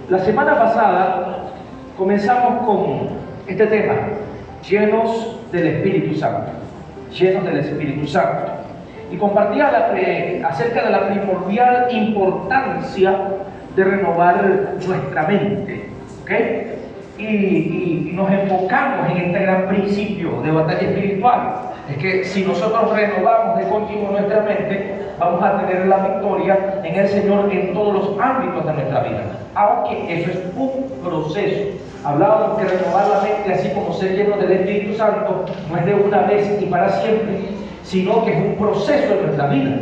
La semana pasada comenzamos con este tema, llenos del Espíritu Santo, llenos del Espíritu Santo. Y compartía acerca de la primordial importancia de renovar nuestra mente, ¿ok? Y nos enfocamos en este gran principio de batalla espiritual. Es que si nosotros renovamos de continuo nuestra mente, vamos a tener la victoria en el Señor en todos los ámbitos de nuestra vida. Aunque eso es un proceso. Hablábamos que renovar la mente, así como ser lleno del Espíritu Santo, no es de una vez y para siempre, sino que es un proceso en nuestra vida.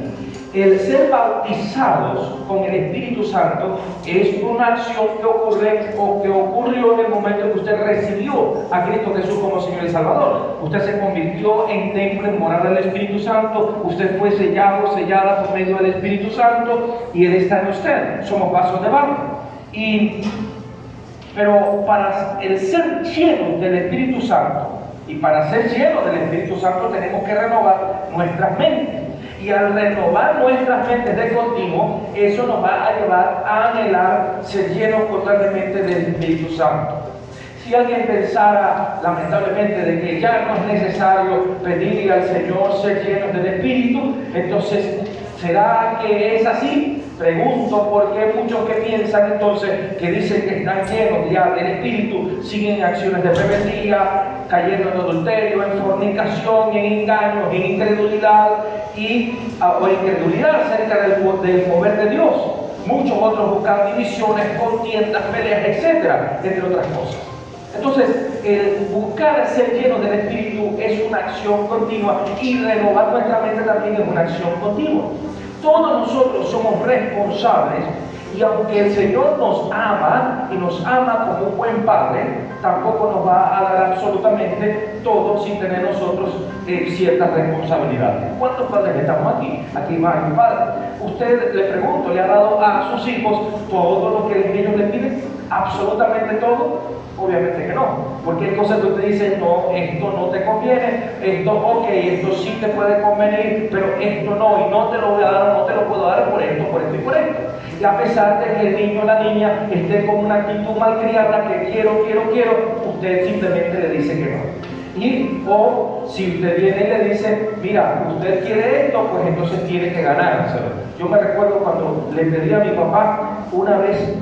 El ser bautizados con el Espíritu Santo es una acción que ocurre o que ocurrió en el momento en que usted recibió a Cristo Jesús como Señor y Salvador. Usted se convirtió en templo, en morada del Espíritu Santo. Usted fue sellado, sellada por medio del Espíritu Santo y Él está en usted. Somos vasos de barro. Pero para el ser lleno del Espíritu Santo y para ser lleno del Espíritu Santo tenemos que renovar nuestras mentes. Y al renovar nuestras mentes de continuo, eso nos va a llevar a anhelar ser llenos constantemente del Espíritu Santo. Si alguien pensara, lamentablemente, de que ya no es necesario pedirle al Señor ser llenos del Espíritu, entonces, ¿será que es así? Pregunto porque hay muchos que piensan entonces que dicen que están llenos ya del Espíritu, siguen acciones de rebeldía, cayendo en adulterio, en fornicación, en engaños, en incredulidad o incredulidad acerca del mover de Dios. Muchos otros buscan divisiones, contiendas, peleas, etcétera, entre otras cosas. Entonces, el buscar ser llenos del Espíritu es una acción continua y renovar nuestra mente también es una acción continua. Todos nosotros somos responsables y aunque el Señor nos ama y nos ama como un buen Padre, tampoco nos va a dar absolutamente todo sin tener nosotros ciertas responsabilidades. ¿Cuántos padres estamos aquí? Aquí va mi padre. Usted, le pregunto, ¿le ha dado a sus hijos todo lo que ellos le piden? ¿Absolutamente todo? Obviamente que no, porque hay cosas que usted dice, no, esto no te conviene, esto ok, esto sí te puede convenir, pero esto no, y no te lo voy a dar, no te lo puedo dar por esto y por esto. Y a pesar de que el niño o la niña esté con una actitud malcriada, que quiero, usted simplemente le dice que no. O si usted viene y le dice, mira, usted quiere esto, pues entonces tiene que ganárselo. Yo me recuerdo cuando le pedí a mi papá una vez,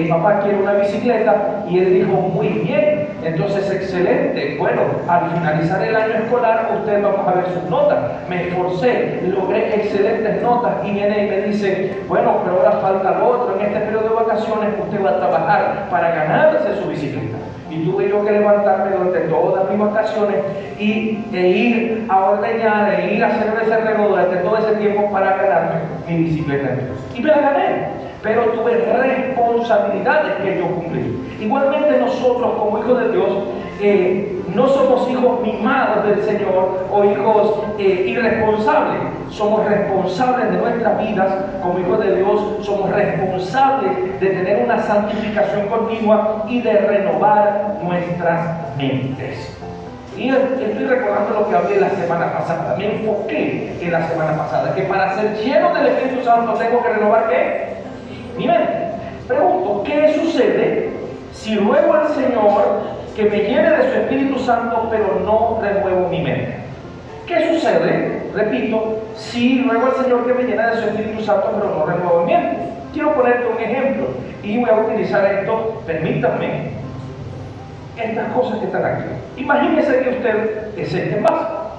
papá quiere una bicicleta, y él dijo, muy bien, entonces excelente, bueno, al finalizar el año escolar usted vamos a ver sus notas. Me esforcé, logré excelentes notas, y viene y me dice, bueno, pero ahora falta lo otro, en este periodo de vacaciones usted va a trabajar para ganarse su bicicleta. Y tuve yo que levantarme durante todas mis vacaciones e ir a ordeñar, e ir a hacer ese reloj durante todo ese tiempo para ganarme mi bicicleta. Y me la gané. Pero tuve responsabilidades que yo cumplí. Igualmente nosotros como hijos de Dios no somos hijos mimados del Señor o hijos irresponsables. Somos responsables de nuestras vidas como hijos de Dios. Somos responsables de tener una santificación continua y de renovar nuestras mentes. Y estoy recordando lo que hablé la semana pasada. Me enfoqué en la semana pasada que para ser lleno del Espíritu Santo tengo que renovar ¿qué? Mi mente. Pregunto, ¿qué sucede si ruego al Señor que me llene de su Espíritu Santo, pero no renuevo mi mente? ¿Qué sucede, repito, si ruego al Señor que me llene de su Espíritu Santo, pero no renuevo mi mente? Quiero ponerte un ejemplo y voy a utilizar esto, permítanme, estas cosas que están aquí. Imagínese que usted es este vaso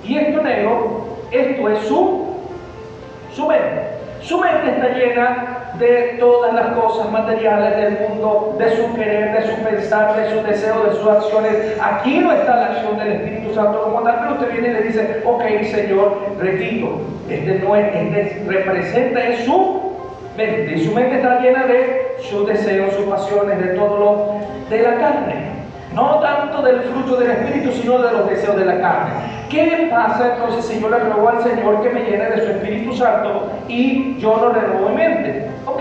y esto negro, esto es su mente. Su mente está llena de todas las cosas materiales del mundo, de su querer, de su pensar, de sus deseos, de sus acciones. Aquí no está la acción del Espíritu Santo como tal, pero usted viene y le dice, ok, Señor, repito, representa es su mente, y su mente está llena de sus deseos, sus pasiones, de todo lo de la carne. No tanto del fruto del Espíritu, sino de los deseos de la carne. ¿Qué pasa entonces si yo le ruego al Señor que me llene de su Espíritu Santo y yo no renuevo mi mente? Ok,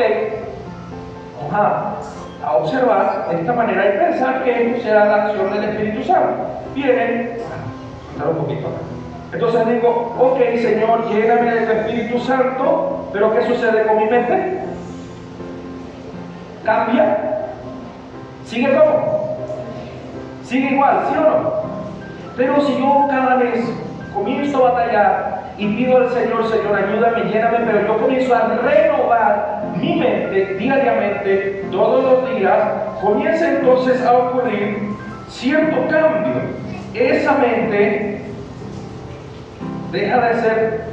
vamos a observar de esta manera y pensar que esto será la acción del Espíritu Santo. Viene, un poquito acá. Entonces digo, ok, Señor, lléname de tu Espíritu Santo, pero ¿qué sucede con mi mente? Cambia. ¿Sigue cómo? Sigue igual, ¿sí o no? Pero si yo cada vez comienzo a batallar y pido al Señor, Señor, ayúdame, lléname, pero yo comienzo a renovar mi mente diariamente, todos los días, comienza entonces a ocurrir cierto cambio. Esa mente deja de ser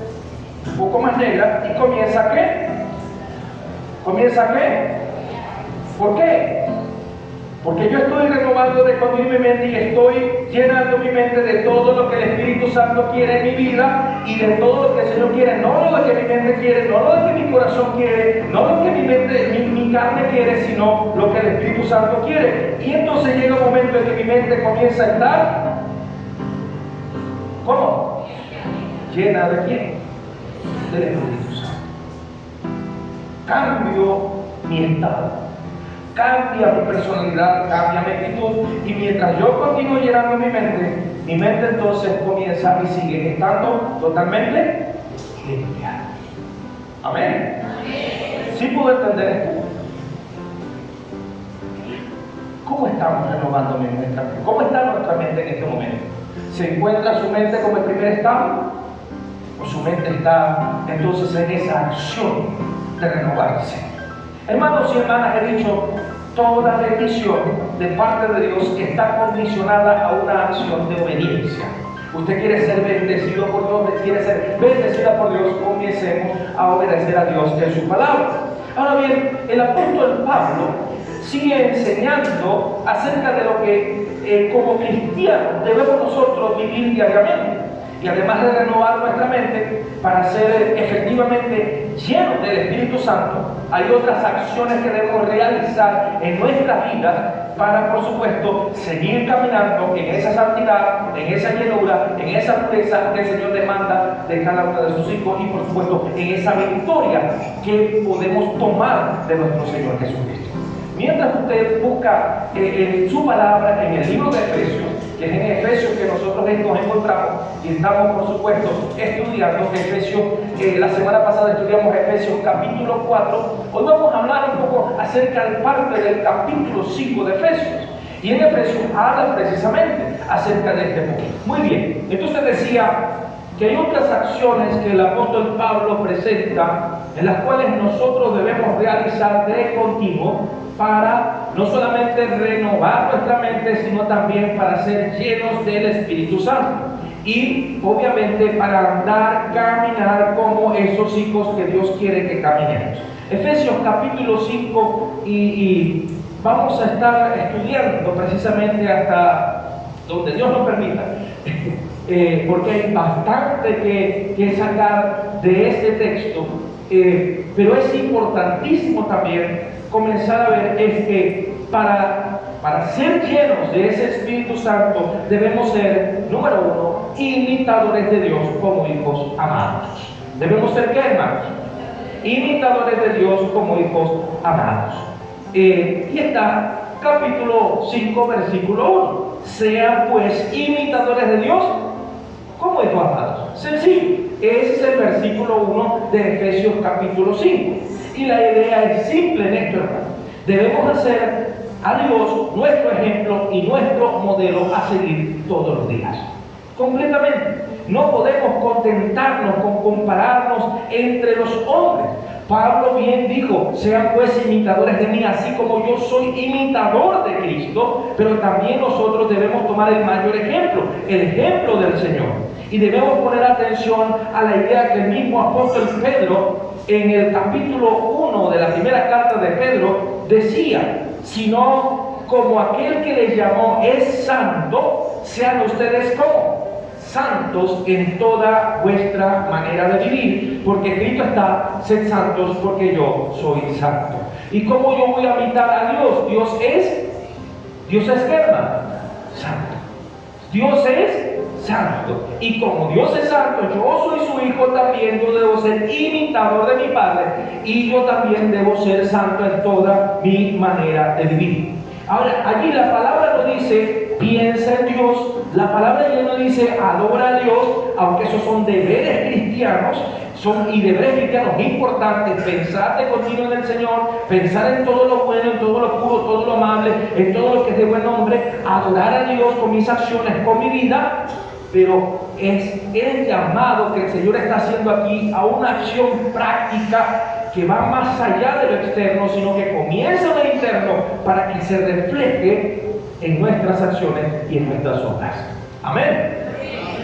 un poco más negra y comienza ¿a qué? ¿Comienza a qué? ¿Por qué? Porque yo estoy renovando de continuo mi mente y estoy llenando mi mente de todo lo que el Espíritu Santo quiere en mi vida y de todo lo que el Señor quiere, no lo que mi mente quiere, no lo que mi corazón quiere, no lo que mi carne quiere, sino lo que el Espíritu Santo quiere. Y entonces llega un momento en que mi mente comienza a estar, ¿cómo? ¿Llena de quién? Del Espíritu Santo. Cambio mi estado. Cambia mi personalidad, cambia mi actitud, y mientras yo continúo llenando mi mente entonces comienza y sigue estando totalmente limpia. Amén. ¿Sí puedo entender esto? ¿Cómo estamos renovando nuestra mente? ¿Cómo está nuestra mente en este momento? ¿Se encuentra su mente como el primer estado? ¿O su mente está entonces en esa acción de renovarse? Hermanos y hermanas, he dicho, toda bendición de parte de Dios está condicionada a una acción de obediencia. Usted quiere ser bendecido por Dios, quiere ser bendecida por Dios, comencemos a obedecer a Dios en su palabra. Ahora bien, el apóstol Pablo sigue enseñando acerca de lo que como cristianos debemos nosotros vivir diariamente. Y además de renovar nuestra mente para ser efectivamente llenos del Espíritu Santo, hay otras acciones que debemos realizar en nuestra vida para, por supuesto, seguir caminando en esa santidad, en esa llenura, en esa pureza que el Señor demanda de cada uno de sus hijos y, por supuesto, en esa victoria que podemos tomar de nuestro Señor Jesucristo. Mientras usted busca su palabra en el libro de Efesios, que es en Efesios que nosotros nos encontramos y estamos, por supuesto, estudiando Efesios. La semana pasada estudiamos Efesios capítulo 4. Hoy vamos a hablar un poco acerca de parte del capítulo 5 de Efesios. Y en Efesios habla precisamente acerca de este punto. Muy bien, entonces decía que hay otras acciones que el apóstol Pablo presenta, en las cuales nosotros debemos realizar de continuo para no solamente renovar nuestra mente, sino también para ser llenos del Espíritu Santo. Y obviamente para andar, caminar como esos hijos que Dios quiere que caminemos. Efesios capítulo 5 y vamos a estar estudiando precisamente hasta donde Dios nos permita. Porque hay bastante que sacar de este texto, pero es importantísimo también comenzar a ver es que para ser llenos de ese Espíritu Santo debemos ser, número uno, imitadores de Dios como hijos amados. Debemos ser ¿qué, hermanos? Imitadores de Dios como hijos amados. Y está capítulo 5, versículo 1. Sean pues imitadores de Dios como hijos amados. Sencillo. Ese es el versículo 1 de Efesios capítulo 5. Y la idea es simple en esto, hermano. Debemos hacer a Dios nuestro ejemplo y nuestro modelo a seguir todos los días. Completamente. No podemos contentarnos con compararnos entre los hombres. Pablo bien dijo, sean pues imitadores de mí, así como yo soy imitador de Cristo, pero también nosotros debemos tomar el mayor ejemplo, el ejemplo del Señor. Y debemos poner atención a la idea que el mismo apóstol Pedro, en el capítulo 1 de la primera carta de Pedro, decía, sino como aquel que les llamó es santo, sean ustedes como santos en toda vuestra manera de vivir, porque escrito está, sed santos porque yo soy santo. ¿Y cómo yo voy a imitar a Dios? Dios es ¿qué, hermano? Santo. Dios es santo. Y como Dios es santo, yo soy su hijo también, yo debo ser imitador de mi Padre, y yo también debo ser santo en toda mi manera de vivir. Ahora, allí la palabra no dice piensa en Dios, la palabra ya no dice adora a Dios, aunque esos son deberes cristianos, y deberes cristianos importantes, pensar de continuo en el Señor, pensar en todo lo bueno, en todo lo puro, todo lo amable, en todo lo que es de buen nombre, adorar a Dios con mis acciones, con mi vida, pero es el llamado que el Señor está haciendo aquí a una acción práctica que va más allá de lo externo, sino que comienza en lo interno para que se refleje en nuestras acciones y en nuestras obras. Amén.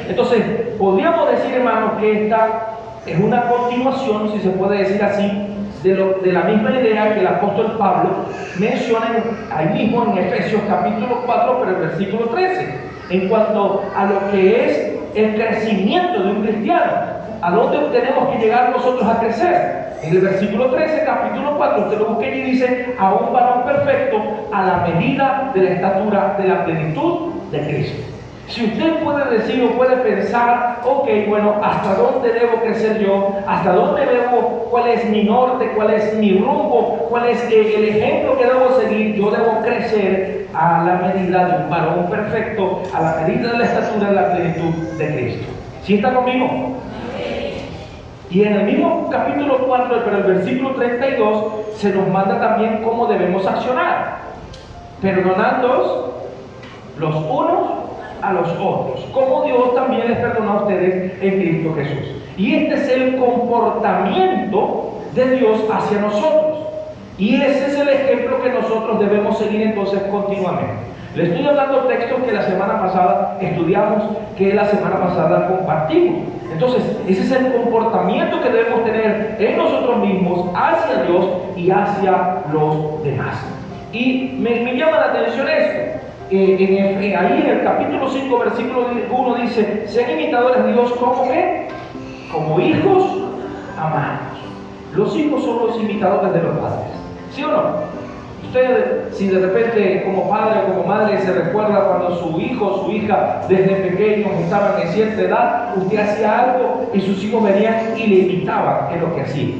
Entonces, podríamos decir, hermanos, que esta es una continuación, si se puede decir así, de la misma idea que el apóstol Pablo menciona ahí mismo en Efesios capítulo 4, pero el versículo 13, en cuanto a lo que es el crecimiento de un cristiano. ¿A dónde tenemos que llegar nosotros a crecer? En el versículo 13, capítulo 4, usted lo busca y dice: a un varón perfecto, a la medida de la estatura de la plenitud de Cristo. Si usted puede decir o puede pensar, ok, bueno, ¿hasta dónde debo crecer yo? ¿Hasta dónde debo? ¿Cuál es mi norte? ¿Cuál es mi rumbo? ¿Cuál es el ejemplo que debo seguir? Yo debo crecer a la medida de un varón perfecto, a la medida de la estatura de la plenitud de Cristo. ¿Sí está conmigo? Y en el mismo capítulo 4, pero el versículo 32, se nos manda también cómo debemos accionar. Perdonándoos los unos a los otros, como Dios también les perdonó a ustedes en Cristo Jesús. Y este es el comportamiento de Dios hacia nosotros. Y ese es el ejemplo que nosotros debemos seguir entonces continuamente. Le estoy hablando textos que la semana pasada estudiamos, que la semana pasada compartimos. Entonces, ese es el comportamiento que debemos tener en nosotros mismos, hacia Dios y hacia los demás. Y me llama la atención esto. Ahí en el capítulo 5, versículo 1 dice: sean imitadores de Dios como ¿qué? Como hijos amados. Los hijos son los imitadores de los padres, ¿sí o no? Usted, si de repente como padre o como madre se recuerda cuando su hijo o su hija desde pequeños estaban en cierta edad, usted hacía algo y sus hijos venían y le imitaban en lo que hacía.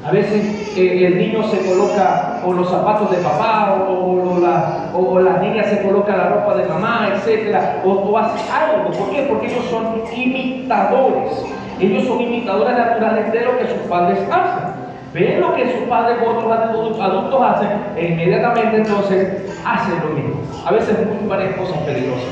A veces el niño se coloca o los zapatos de papá o la niña se coloca la ropa de mamá, etcétera, o hace algo. ¿Por qué? Porque ellos son imitadores. Ellos son imitadores naturales de lo que sus padres hacen. Ven lo que sus padres u otros adultos hacen e inmediatamente entonces hacen lo mismo. A veces varias cosas peligrosas.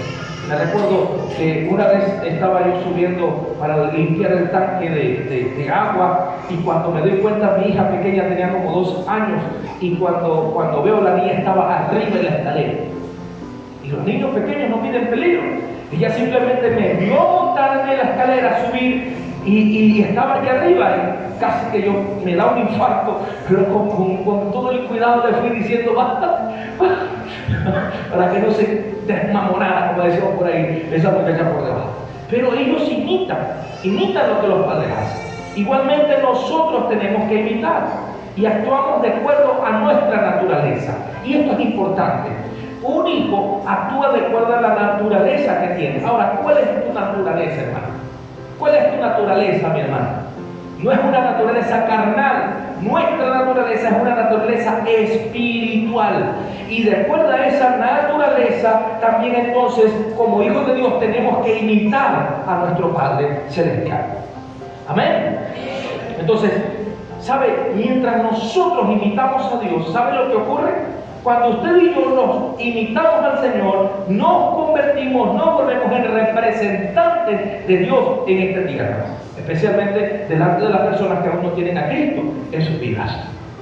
Me recuerdo que una vez estaba yo subiendo para limpiar el tanque de agua, y cuando me doy cuenta, mi hija pequeña tenía como 2 años, y cuando veo la niña estaba arriba en la escalera. Y los niños pequeños no miden peligro. Ella simplemente me vio montarme en la escalera, subir, y estaba aquí arriba, y casi que yo me da un infarto, pero con todo el cuidado le fui diciendo: basta, para que no se desmamonara, como decimos por ahí, esa muchacha por debajo. Pero ellos imitan lo que los padres hacen. Igualmente nosotros tenemos que imitar, y actuamos de acuerdo a nuestra naturaleza. Y esto es importante. Un hijo actúa de acuerdo a la naturaleza que tiene. Ahora, ¿cuál es tu naturaleza, hermano? ¿Cuál es tu naturaleza, mi hermano? No es una naturaleza carnal. Nuestra naturaleza es una naturaleza espiritual. Y de acuerdo a esa naturaleza, también entonces, como hijos de Dios, tenemos que imitar a nuestro Padre Celestial. Amén. Entonces, ¿sabe? Mientras nosotros imitamos a Dios, ¿sabe lo que ocurre? Cuando usted y yo nos imitamos al Señor, nos convertimos, nos volvemos en representantes de Dios en esta tierra, especialmente delante de las personas que aún no tienen a Cristo en sus vidas.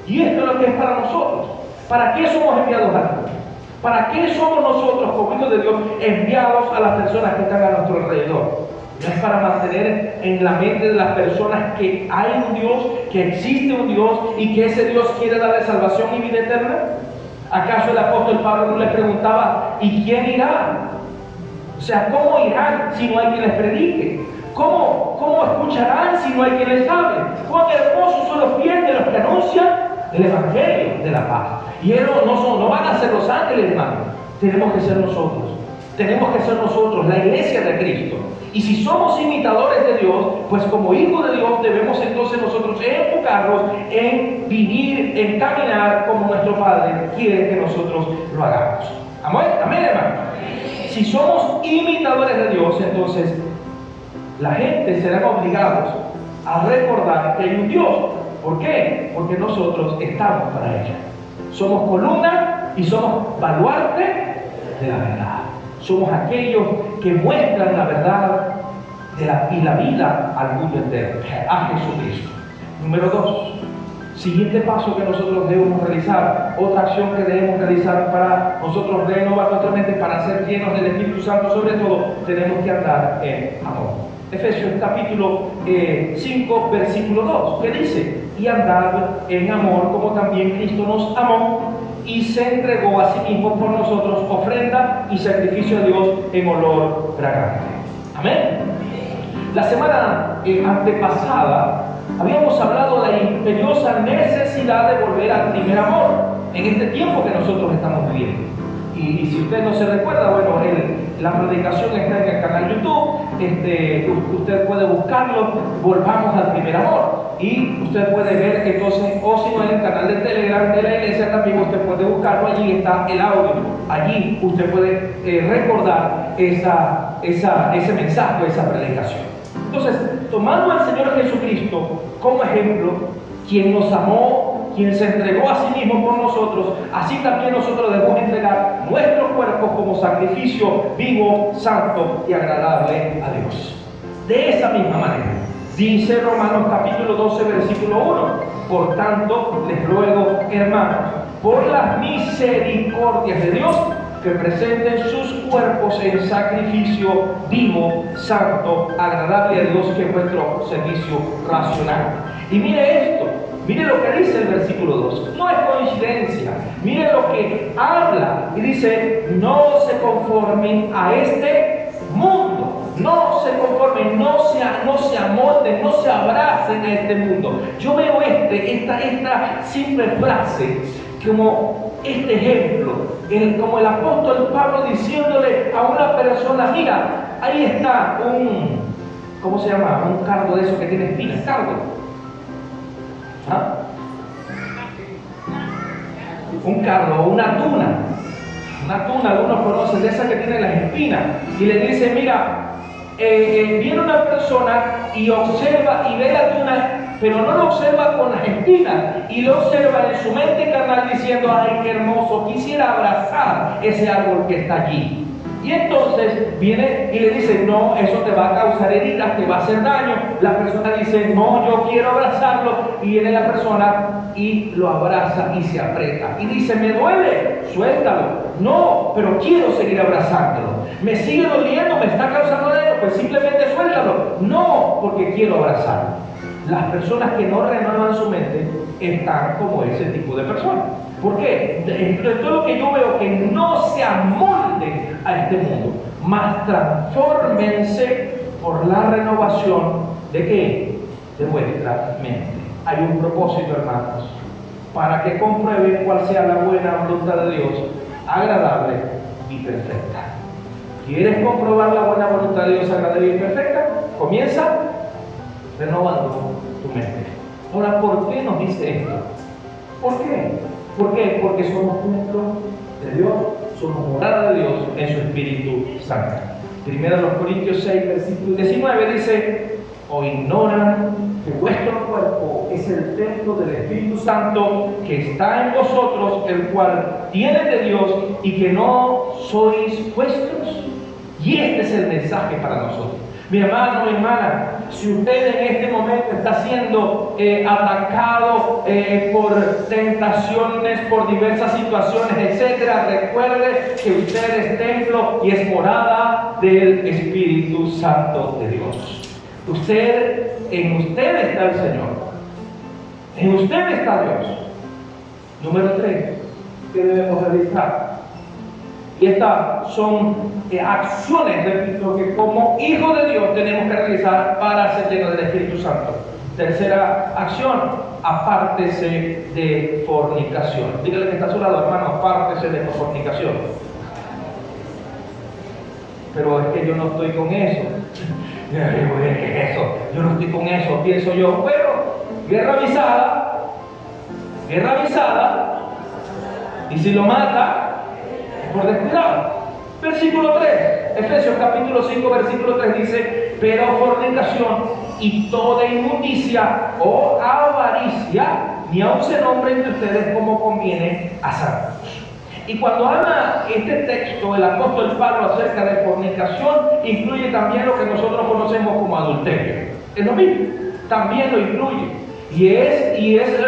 Y esto es lo que es para nosotros. ¿Para qué somos enviados al mundo? ¿Para qué somos nosotros, como hijos de Dios, enviados a las personas que están a nuestro alrededor? No es para mantener en la mente de las personas que hay un Dios, que existe un Dios y que ese Dios quiere darle salvación y vida eterna. ¿Acaso el apóstol Pablo no le preguntaba: ¿y quién irá? O sea, ¿cómo irán si no hay quien les predique? ¿Cómo escucharán si no hay quien les hable? ¿Cuán hermosos son los pies de los que anuncian el Evangelio de la paz? Y ellos no van a ser los ángeles, hermano. Tenemos que ser nosotros. Tenemos que ser nosotros, la iglesia de Cristo. Y si somos imitadores de Dios, pues como hijos de Dios debemos entonces nosotros enfocarnos en vivir, en caminar como nuestro Padre quiere que nosotros lo hagamos. Amén, hermano. Si somos imitadores de Dios, entonces la gente será obligados a recordar que hay un Dios. ¿Por qué? Porque nosotros estamos para ella. Somos columna y somos baluarte de la verdad. Somos aquellos que muestran la verdad y la vida al mundo entero, a Jesucristo. Número 2, siguiente paso que nosotros debemos realizar, otra acción que debemos realizar para nosotros renovar nuestra mente, para ser llenos del Espíritu Santo. Sobre todo, tenemos que andar en amor. Efesios capítulo 5, versículo 2, que dice: y andad en amor, como también Cristo nos amó y se entregó a sí mismo por nosotros, ofrenda y sacrificio a Dios en olor fragante. Amén. La semana antepasada habíamos hablado de la imperiosa necesidad de volver al primer amor en este tiempo que nosotros estamos viviendo. Y si usted no se recuerda, bueno, la predicación está en el canal YouTube, usted puede buscarlo, volvamos al primer amor. Y usted puede ver entonces, o si no, en el canal de Telegram de la iglesia también usted puede buscarlo, allí está el audio. Allí usted puede recordar ese mensaje, esa predicación. Entonces, tomando al Señor Jesucristo como ejemplo, quien nos amó, quien se entregó a sí mismo por nosotros, así también nosotros debemos entregar nuestros cuerpos como sacrificio vivo, santo y agradable a Dios. De esa misma manera, dice Romanos capítulo 12, versículo 1: por tanto, les ruego, hermanos, por las misericordias de Dios, que presenten sus cuerpos en sacrificio vivo, santo, agradable a Dios, que es vuestro servicio racional. Y mire esto, mire lo que dice el versículo 2, no es coincidencia, mire lo que habla, y dice: no se conformen a este mundo, no se conformen, no se amolden, no se abracen a este mundo. Yo veo esta simple frase como este ejemplo, como el apóstol Pablo diciéndole a una persona: mira, ahí está ¿cómo se llama? Un cardo de esos que tiene espinas, cardo. ¿Ah? Un cardo, una tuna, algunos conocen de esas que tienen las espinas, y le dice: mira, viene una persona y observa y ve la tuna, pero no lo observa con las espinas, y lo observa en su mente carnal diciendo: ay, qué hermoso, quisiera abrazar ese árbol que está allí. Y entonces viene y le dice: no, eso te va a causar heridas, te va a hacer daño. La persona dice: no, yo quiero abrazarlo. Y viene la persona y lo abraza y se aprieta. Y dice: me duele, suéltalo. No, pero quiero seguir abrazándolo. Me sigue doliendo, me está causando daño, pues simplemente suéltalo. No, porque quiero abrazarlo. Las personas que no renuevan su mente están como ese tipo de personas. ¿Por qué? De todo lo que yo veo, que no se amolden a este mundo, más transfórmense por la renovación ¿de qué? De vuestra mente. Hay un propósito, hermanos, para que comprueben cuál sea la buena voluntad de Dios, agradable y perfecta. ¿Quieres comprobar la buena voluntad de Dios, agradable y perfecta? Comienza renovando tu mente. Ahora, ¿por qué nos dice esto? ¿Por qué? ¿Por qué? Porque somos templo de Dios, somos morada de Dios en su Espíritu Santo. Primero Corintios 6, versículo 19 dice: ¿o ignoran que vuestro cuerpo es el templo del Espíritu Santo que está en vosotros, el cual tienen de Dios, y que no sois vuestros? Y este es el mensaje para nosotros. Mi hermano, mi hermana, si usted en este momento está siendo atacado por tentaciones, por diversas situaciones, etcétera, recuerde que usted es templo y es morada del Espíritu Santo de Dios. En usted está el Señor. En usted está Dios. Número 3, ¿qué debemos realizar? Y estas son acciones, repito, que como hijos de Dios tenemos que realizar para ser llenos del Espíritu Santo. Tercera acción: apártese de fornicación. Dígale que está a su lado, hermano: apártese de fornicación. Pero es que yo no estoy con eso. ¿Qué es eso? Yo no estoy con eso, pienso yo. Bueno, guerra avisada, y si lo mata, por descuidado. Versículo 3, Efesios capítulo 5, versículo 3 dice: pero fornicación y toda inmundicia o avaricia, ni aun se nombren de ustedes como conviene a santos. Y cuando habla este texto, el apóstol Pablo, acerca de fornicación, incluye también lo que nosotros conocemos como adulterio. Es lo mismo, también lo incluye. Y es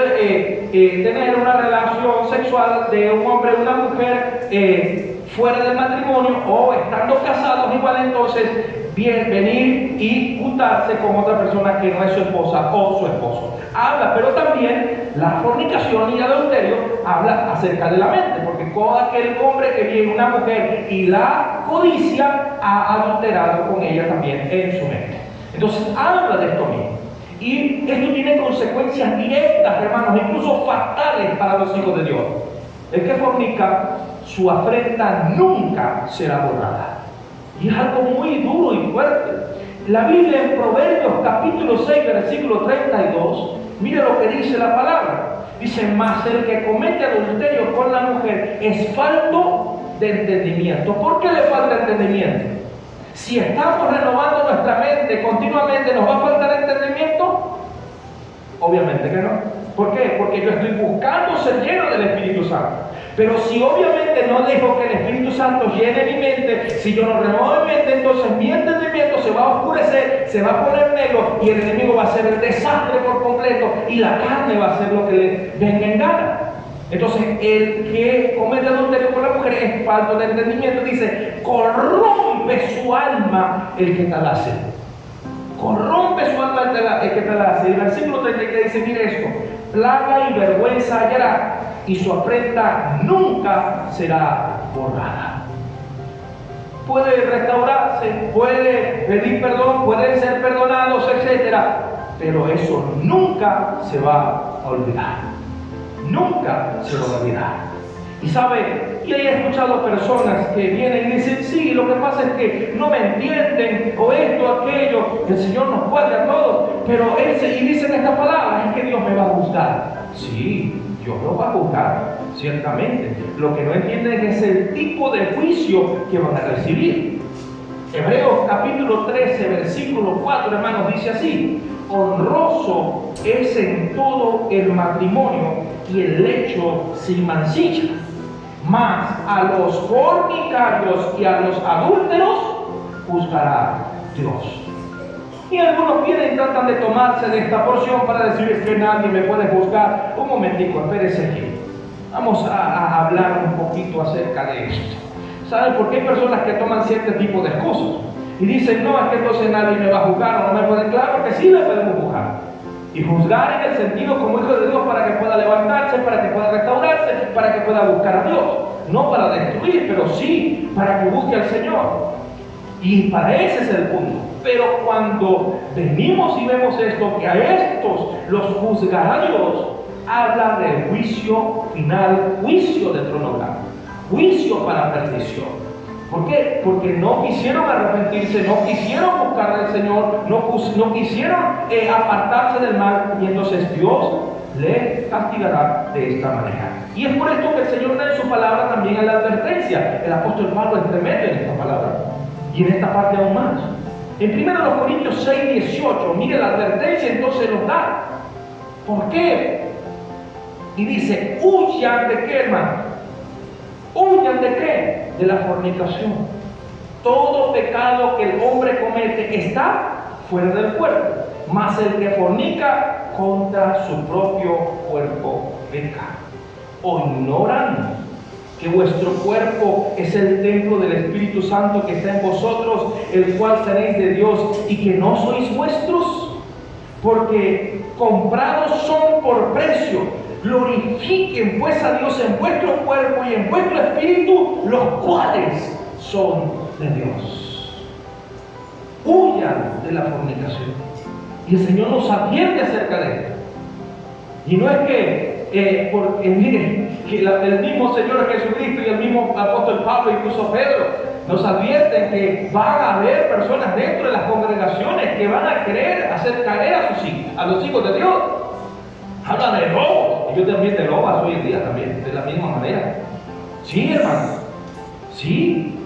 tener una relación sexual de un hombre y una mujer fuera del matrimonio o estando casados igual, entonces venir y juntarse con otra persona que no es su esposa o su esposo. Habla, pero también la fornicación y el adulterio habla acerca de la mente, porque todo aquel hombre que viene una mujer y la codicia ha adulterado con ella también en su mente. Entonces habla de esto mismo. Y esto tiene consecuencias directas, hermanos, incluso fatales para los hijos de Dios. El que fornica, su afrenta nunca será borrada. Y es algo muy duro y fuerte. La Biblia en Proverbios capítulo 6, versículo 32, mire lo que dice la palabra. Dice, mas el que comete adulterio con la mujer es falto de entendimiento. ¿Por qué le falta entendimiento? Si estamos renovando nuestra mente continuamente, ¿nos va a faltar entendimiento? Obviamente que no. ¿Por qué? Porque yo estoy buscando ser lleno del Espíritu Santo. Pero si obviamente no dejo que el Espíritu Santo llene mi mente, si yo no renuevo mi mente, entonces mi entendimiento se va a oscurecer, se va a poner negro y el enemigo va a hacer el desastre por completo y la carne va a hacer lo que le venga en gana. Entonces, el que comete adulterio con la mujer es falto de entendimiento. Dice, corrompe su alma el que tal hace. Corrompe su alma el que tal hace. El versículo 33 dice, mire esto, plaga y vergüenza hallará, y su afrenta nunca será borrada. Puede restaurarse, puede pedir perdón, pueden ser perdonados, etc. Pero eso nunca se va a olvidar. Nunca se lo va a olvidar. Y sabe, y he escuchado personas que vienen y dicen, sí, lo que pasa es que no me entienden, o esto, aquello, el Señor nos puede a todos, pero y dicen esta palabra, es que Dios me va a juzgar. Sí, Dios lo va a juzgar, ciertamente. Lo que no entienden es el tipo de juicio que van a recibir. Hebreos capítulo 13, versículo 4, hermanos, dice así, honroso es en todo el matrimonio y el lecho sin mancilla, mas a los fornicarios y a los adúlteros juzgará Dios. Y algunos vienen y tratan de tomarse de esta porción para decir que nadie me puede juzgar. Un momentico, espérese aquí. Vamos a hablar un poquito acerca de esto. ¿Saben por qué hay personas que toman cierto tipo de cosas? Y dicen, no, es que entonces nadie me va a juzgar o no me pueden. Claro que sí le podemos juzgar. Y juzgar en el sentido como hijo de Dios para que pueda levantarse, para que pueda restaurarse, para que pueda buscar a Dios. No para destruir, pero sí para que busque al Señor. Y para ese es el punto. Pero cuando venimos y vemos esto, que a estos los juzgará Dios, habla del juicio final, juicio de trono blanco, juicio para perdición. ¿Por qué? Porque no quisieron arrepentirse, no quisieron buscar al Señor, no quisieron apartarse del mal, y entonces Dios le castigará de esta manera. Y es por esto que el Señor da en su palabra también en la advertencia. El apóstol Pablo entremete en esta palabra y en esta parte aún más. En 1 Corintios 6, 18, mire la advertencia, entonces nos da. ¿Por qué? Y dice, huyan de qué, hermano. ¿Huyan de qué? De la fornicación. Todo pecado que el hombre comete está fuera del cuerpo, mas el que fornica contra su propio cuerpo peca. ¿O ignoran que vuestro cuerpo es el templo del Espíritu Santo que está en vosotros, el cual tenéis de Dios, y que no sois vuestros? Porque comprados son por precio. Glorifiquen pues a Dios en vuestro cuerpo y en vuestro espíritu, los cuales son de Dios. Huyan de la fornicación. Y el Señor nos advierte acerca de esto. Y no es que, porque miren, que el mismo Señor Jesucristo y el mismo apóstol Pablo, incluso Pedro, nos advierten que van a haber personas dentro de las congregaciones que van a querer hacer caer a los hijos de Dios. Habla de lobos, y yo también de lobas hoy en día también, de la misma manera. Sí, hermano, sí.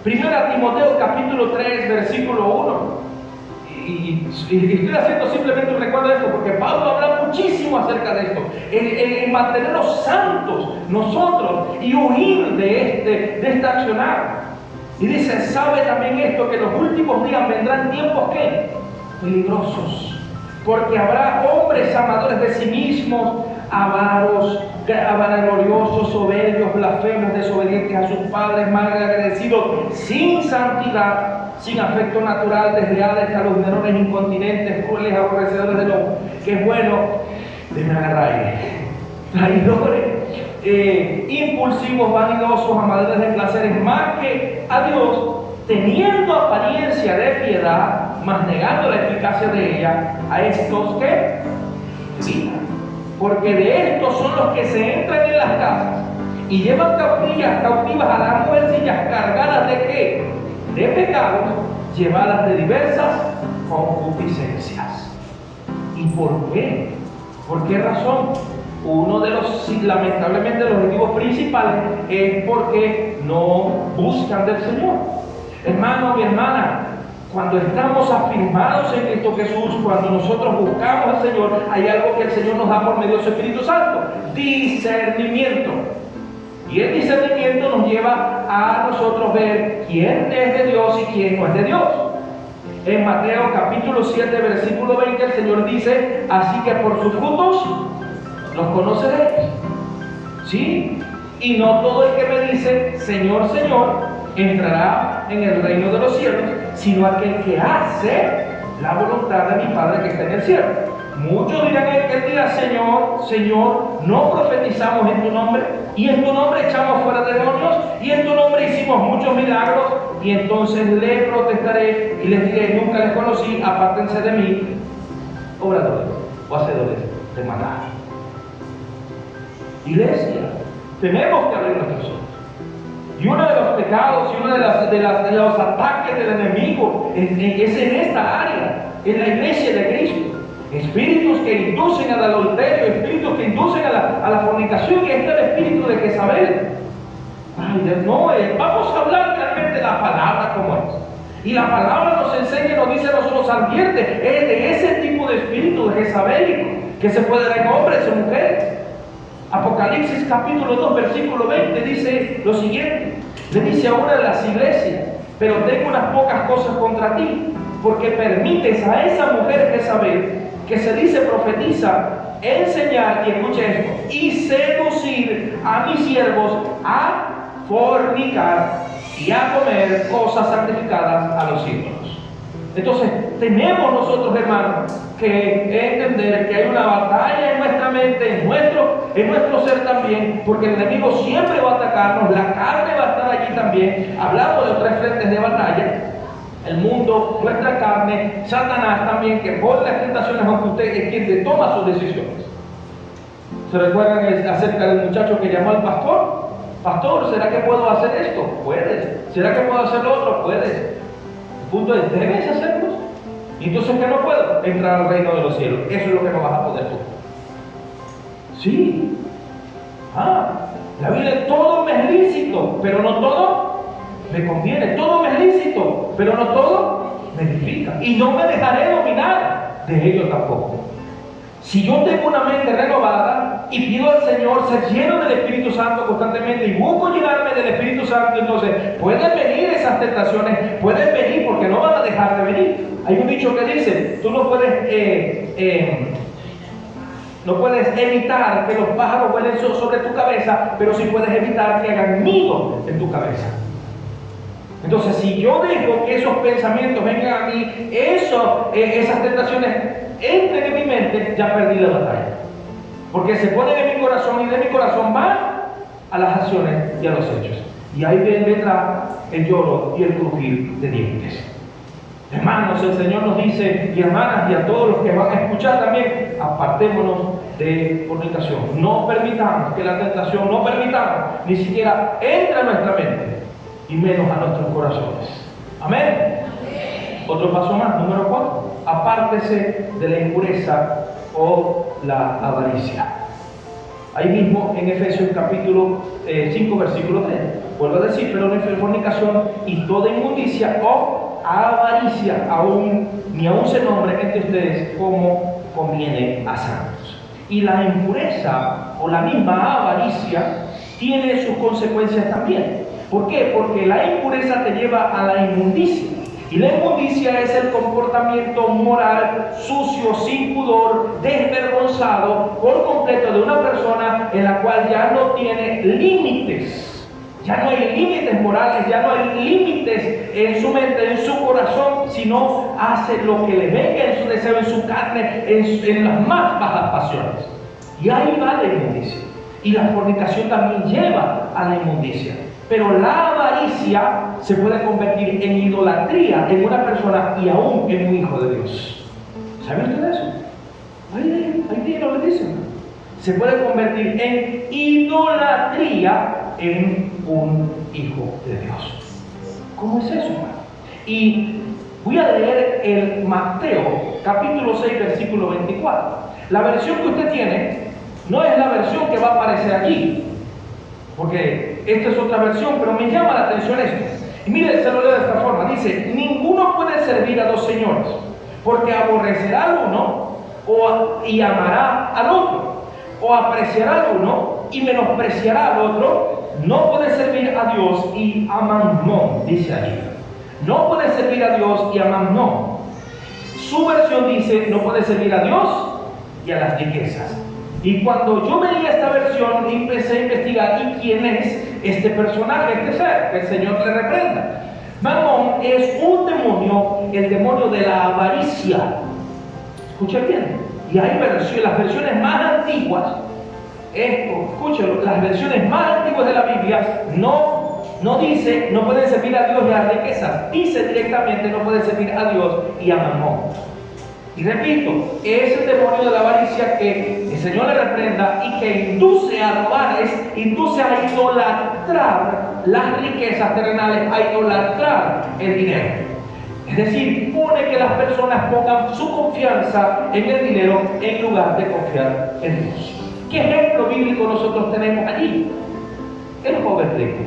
1 Timoteo capítulo 3, versículo 1. Y estoy haciendo simplemente un recuerdo de esto, porque Pablo habla muchísimo acerca de esto, en mantenernos santos nosotros y huir de esta accionar. Y dice, sabe también esto, que en los últimos días vendrán tiempos ¿qué? Peligrosos, porque habrá hombres amadores de sí mismos, avaros, vanagloriosos, soberbios, blasfemos, desobedientes a sus padres, malagradecidos, sin santidad, sin afecto natural, desleales, calumniadores, incontinentes, crueles, aborrecedores de lo que es bueno, de agarrar aire, traidores, impulsivos, vanidosos, amadores de placeres más que a Dios, teniendo apariencia de piedad, mas negando la eficacia de ella. A estos que evitan, porque de estos son los que se entran en las casas y llevan cautivas a las mujercillas cargadas de ¿qué? De pecados, llevadas de diversas concupiscencias. ¿Y por qué? ¿Por qué razón? Uno de los, lamentablemente, los motivos principales es porque no buscan del Señor. Hermano, mi hermana, cuando estamos afirmados en Cristo Jesús, cuando nosotros buscamos al Señor, hay algo que el Señor nos da por medio de su Espíritu Santo: discernimiento. Y el discernimiento nos lleva a nosotros ver quién es de Dios y quién no es de Dios. En Mateo capítulo 7, versículo 20, el Señor dice: así que por sus frutos los conoceréis. ¿Sí? Y no todo el que me dice Señor, Señor entrará en el reino de los cielos, sino aquel que hace la voluntad de mi Padre que está en el cielo. Muchos dirán en aquel día: Señor, Señor, no profetizamos en tu nombre, y en tu nombre echamos fuera demonios, y en tu nombre hicimos muchos milagros. Y entonces le protestaré y les diré: nunca les conocí, apártense de mí, obradores o hacedores de maldad. Iglesia, tenemos que abrir nuestros ojos. Y uno de los pecados y uno de los ataques del enemigo es en esta área, en la iglesia de Cristo. Espíritus que inducen al adulterio, espíritus que inducen a la fornicación, y este es el espíritu de Jezabel. Ay, no, vamos a hablar realmente de la palabra como es. Y la palabra nos enseña, nos dice, nos advierte, es de ese tipo de espíritu de jezabélico que se puede ver en hombres o mujeres. Apocalipsis capítulo 2, versículo 20 dice lo siguiente: le dice a una de las iglesias: pero tengo unas pocas cosas contra ti, porque permites a esa mujer Jezabel, que se dice profetiza, enseñar, y escuche esto, y seducir a mis siervos a fornicar y a comer cosas santificadas a los ídolos. Entonces, tenemos nosotros, hermanos, que entender que hay una batalla en nuestra mente, en nuestro ser también, porque el enemigo siempre va a atacarnos, la carne va a estar allí también. Hablamos de 3 frentes de batalla: el mundo, nuestra carne, Satanás también, que por las tentaciones, aunque usted es quien toma sus decisiones. ¿Se recuerdan acerca del muchacho que llamó al pastor? Pastor, ¿será que puedo hacer esto? Puedes. ¿Será que puedo hacer lo otro? Puedes. El punto es: ¿debes hacerlo? Y entonces, ¿qué no puedo? Entrar al reino de los cielos. Eso es lo que no vas a poder tú. Sí. La Biblia: todo me es lícito, pero no todo me conviene. Todo me es lícito, pero no todo me edifica. Y no me dejaré dominar de ello tampoco. Si yo tengo una mente renovada y pido al Señor ser lleno del Espíritu Santo constantemente y busco llenarme del Espíritu Santo, entonces pueden venir esas tentaciones, pueden venir, porque no van a dejar de venir. Hay un dicho que dice: tú no puedes evitar que los pájaros vuelen sobre tu cabeza, pero sí puedes evitar que hagan nido en tu cabeza. Entonces, si yo dejo que esos pensamientos vengan a mí, esas tentaciones entren en mi mente, ya perdí la batalla. Porque se ponen en mi corazón, y de mi corazón van a las acciones y a los hechos. Y ahí vendrá el lloro y el crujir de dientes. Hermanos, el Señor nos dice, y hermanas, y a todos los que van a escuchar también: apartémonos de fornicación. No permitamos que la tentación, no permitamos ni siquiera entre a nuestra mente, y menos a nuestros corazones. Amén. Otro paso más, número 4: apártese de la impureza o la avaricia. Ahí mismo en Efesios capítulo 5, versículo 3, vuelvo a decir: pero no hay fornicación y toda inmundicia o avaricia, ni aún se nombre entre ustedes como conviene a santos. Y la impureza o la misma avaricia tiene sus consecuencias también. ¿Por qué? Porque la impureza te lleva a la inmundicia. Y la inmundicia es el comportamiento moral, sucio, sin pudor, desvergonzado por completo de una persona en la cual ya no tiene límites. Ya no hay límites morales, ya no hay límites en su mente, en su corazón, sino hace lo que le venga en su deseo, en su carne, en las más bajas pasiones. Y ahí va la inmundicia. Y la fornicación también lleva a la inmundicia. Pero la avaricia se puede convertir en idolatría en una persona y aún en un hijo de Dios. ¿Sabe usted eso? Ahí lo que dicen. Se puede convertir en idolatría en un hijo de Dios. ¿Cómo es eso, hermano? Y voy a leer el Mateo, capítulo 6, versículo 24. La versión que usted tiene no es la versión que va a aparecer aquí, porque esta es otra versión, pero me llama la atención esto. Y mire, se lo leo de esta forma. Dice: ninguno puede servir a dos señores, porque aborrecerá al uno y amará al otro, o apreciará al uno y menospreciará al otro. No puede servir a Dios y a Mamón, dice allí. No puede servir a Dios y a Mamón. Su versión dice: no puede servir a Dios y a las riquezas. Y cuando yo veía esta versión, empecé a investigar: ¿y quién es este personaje, este ser? Que el Señor le reprenda. Mamón es un demonio, el demonio de la avaricia. Escuchen bien. Y hay las versiones más antiguas. Escúchelo, las versiones más antiguas de la Biblia no dice no pueden servir a Dios y a las riquezas. Dice directamente no pueden servir a Dios y a Mamón. Y repito, es el demonio de la avaricia que el Señor le reprenda y que induce a robar, induce a idolatrar las riquezas terrenales, a idolatrar el dinero. Es decir, pone que las personas pongan su confianza en el dinero en lugar de confiar en Dios. ¿Qué ejemplo bíblico nosotros tenemos allí? El joven rico.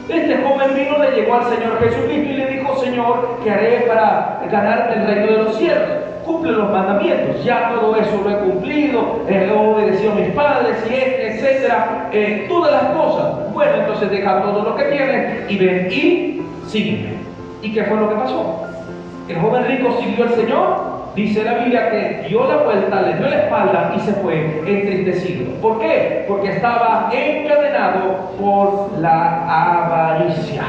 Este joven vino, le llegó al Señor Jesucristo y le dijo: Señor, ¿qué haré para ganarme el reino de los cielos? Cumple los mandamientos. Ya todo eso lo he cumplido, he obedecido a mis padres y etcétera, todas las cosas. Bueno, entonces deja todo lo que tienes y ven y sígueme. ¿Y qué fue lo que pasó? El joven rico siguió al Señor. Dice la Biblia que dio la vuelta, le dio la espalda y se fue entristecido. ¿Por qué? Porque estaba encadenado por la avaricia.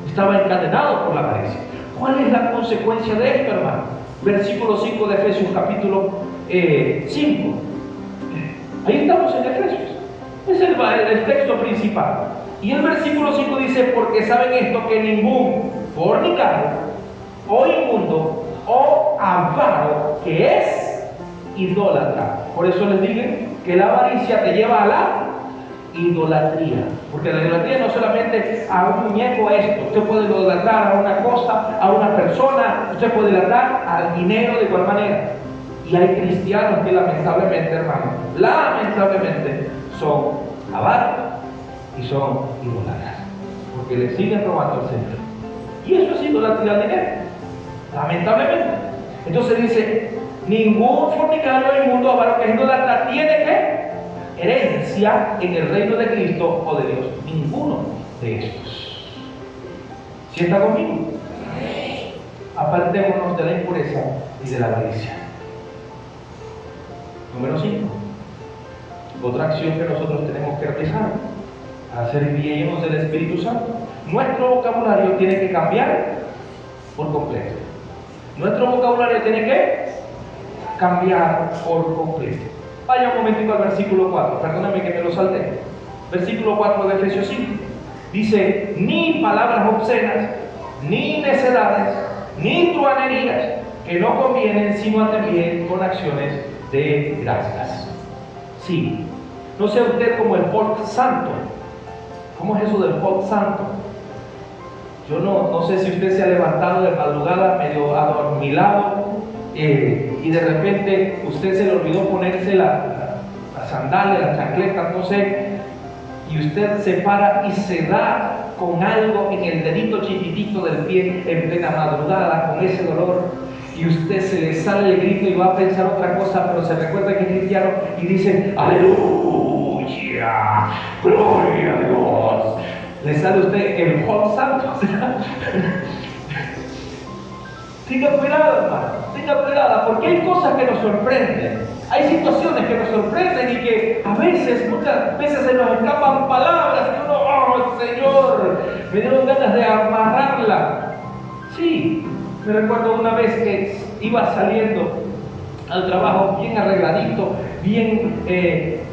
Estaba encadenado por la avaricia. ¿Cuál es la consecuencia de esto, hermano? Versículo 5 de Efesios, capítulo 5. Ahí estamos en Efesios. Es el texto principal. Y el versículo 5 dice: porque saben esto, que ningún fornicario o inmundo o avaro, que es idólatra. Por eso les digo que la avaricia te lleva a la idolatría. Porque la idolatría no solamente a un muñeco, esto. Usted puede idolatrar a una cosa, a una persona. Usted puede idolatrar al dinero de igual manera. Y hay cristianos que lamentablemente, hermano, son avaros y son idólatras, porque le siguen robando al Señor. Y eso es idolatría al dinero, lamentablemente. Entonces dice: ningún fornicario, inmundo, avaro, que es idólatra, tiene que herencia en el reino de Cristo o de Dios. Ninguno de estos. ¿Sí está conmigo? Apartémonos de la impureza y de la avaricia. Número 5. Otra acción que nosotros tenemos que realizar para ser llenos del Espíritu Santo. Nuestro vocabulario tiene que cambiar por completo. Nuestro vocabulario tiene que cambiar por completo. Vaya un momentico al versículo 4. Perdóname que me lo salté. Versículo 4 de Efesios 5. Dice: ni palabras obscenas, ni necedades, ni truhanerías, que no convienen, sino también con acciones de gracias. Sí. No sea usted como el folk santo. ¿Cómo es eso del folk santo? Yo no sé si usted se ha levantado de madrugada medio adormilado y de repente usted se le olvidó ponerse la sandalia, la chancleta, no sé, y usted se para y se da con algo en el dedito chiquitito del pie en plena madrugada, con ese dolor, y usted se le sale el grito y va a pensar otra cosa, pero se recuerda que es cristiano y dice, aleluya, gloria a Dios. Le sale a usted el Juan Santo. Tenga cuidado, hermano, tenga cuidado, porque hay cosas que nos sorprenden, hay situaciones que nos sorprenden y que a veces, muchas veces se nos escapan palabras y uno, oh Señor, me dieron ganas de amarrarla. Sí, me recuerdo una vez que iba saliendo al trabajo bien arregladito, bien,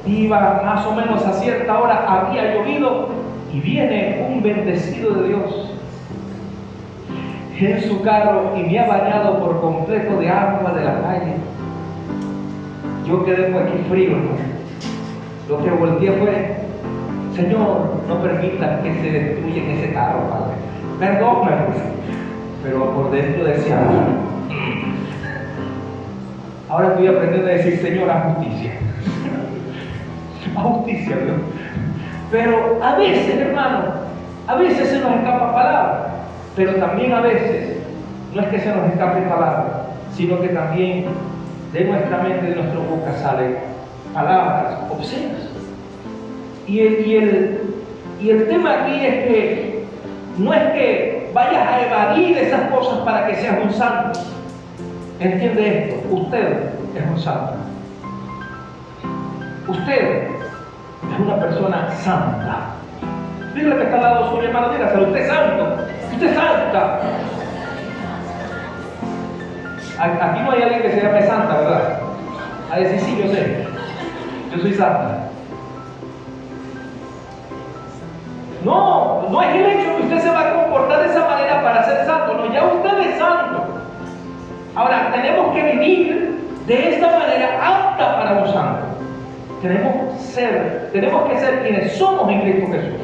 iba más o menos a cierta hora, había llovido y viene un bendecido de Dios en su carro y me ha bañado por completo de agua de la calle. Yo quedé por aquí frío, ¿no? Lo que volteé fue, Señor, no permita que se destruya en ese carro, Padre. Perdóname. Pero por dentro decía, ahora estoy aprendiendo a decir, Señor, haz justicia. Haz justicia, Dios. Pero a veces, hermano, a veces se nos escapa palabra. Pero también a veces, no es que se nos escape palabra, sino que también de nuestra mente, de nuestra boca salen palabras obscenas. Y el tema aquí es que no es que vayas a evadir esas cosas para que seas un santo. Entiende esto, usted es un santo. Usted es una persona santa. Dígale que está al lado suyo, hermano, dígaselo, usted es santo. Usted es santa. Aquí no hay alguien que se llame santa, ¿verdad? A decir, sí, yo sé. Yo soy santa. No, no es el hecho que usted se va a comportar de esa manera para ser santo. No, ya usted es santo. Ahora, tenemos que vivir de esta manera apta para un santo. Tenemos que ser quienes somos en Cristo Jesús.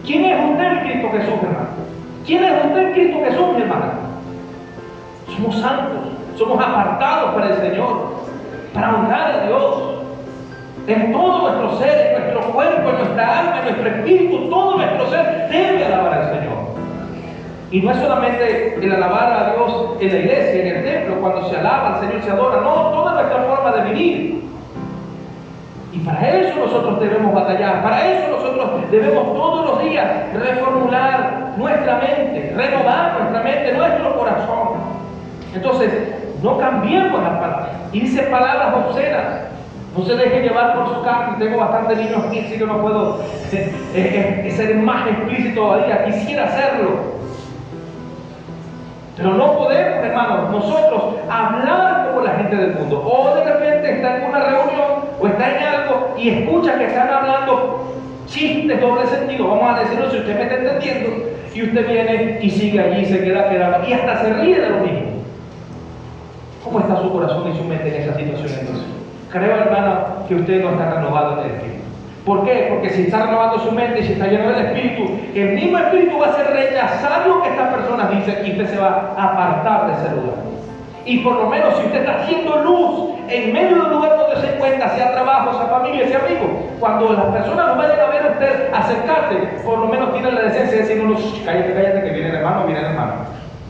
¿Quién es usted en Cristo Jesús, hermano? ¿Quién es usted en Cristo Jesús, mi hermano? Somos santos, somos apartados para el Señor, para honrar a Dios. En todo nuestro ser, en nuestro cuerpo, en nuestra alma, en nuestro espíritu, todo nuestro ser debe alabar al Señor. Y no es solamente el alabar a Dios en la iglesia, en el templo, cuando se alaba al Señor, se adora. No, toda nuestra forma de vivir. Y para eso nosotros debemos batallar, para eso nosotros debemos todos los días reformular nuestra mente, renovar nuestra mente, nuestro corazón. Entonces, no cambiemos las palabras. Y dice palabras obscenas. No se deje llevar por su carne. Tengo bastantes niños aquí, así que no puedo ser más explícito todavía. Quisiera hacerlo. Pero no podemos, hermanos, nosotros hablar como la gente del mundo. O de repente está en una reunión o está en algo y escucha que están hablando chistes doble sentido. Vamos a decirlo si usted me está entendiendo. Y usted viene y sigue allí, se queda quedando y hasta se ríe de lo mismo. ¿Cómo está su corazón y su mente en esa situación entonces? Creo, hermano, que usted no está renovado en el Espíritu. ¿Por qué? Porque si está renovando su mente y si está lleno del Espíritu, el mismo Espíritu va a hacer rechazar lo que estas personas dicen y usted se va a apartar de ese lugar. Y por lo menos si usted está haciendo luz en medio del lugar donde se encuentra, sea trabajo, sea familia, sea amigo, cuando las personas lo vayan a ver a usted acercarte, por lo menos tiene la decencia de decir, no, cállate, cállate, que viene el hermano, viene el hermano.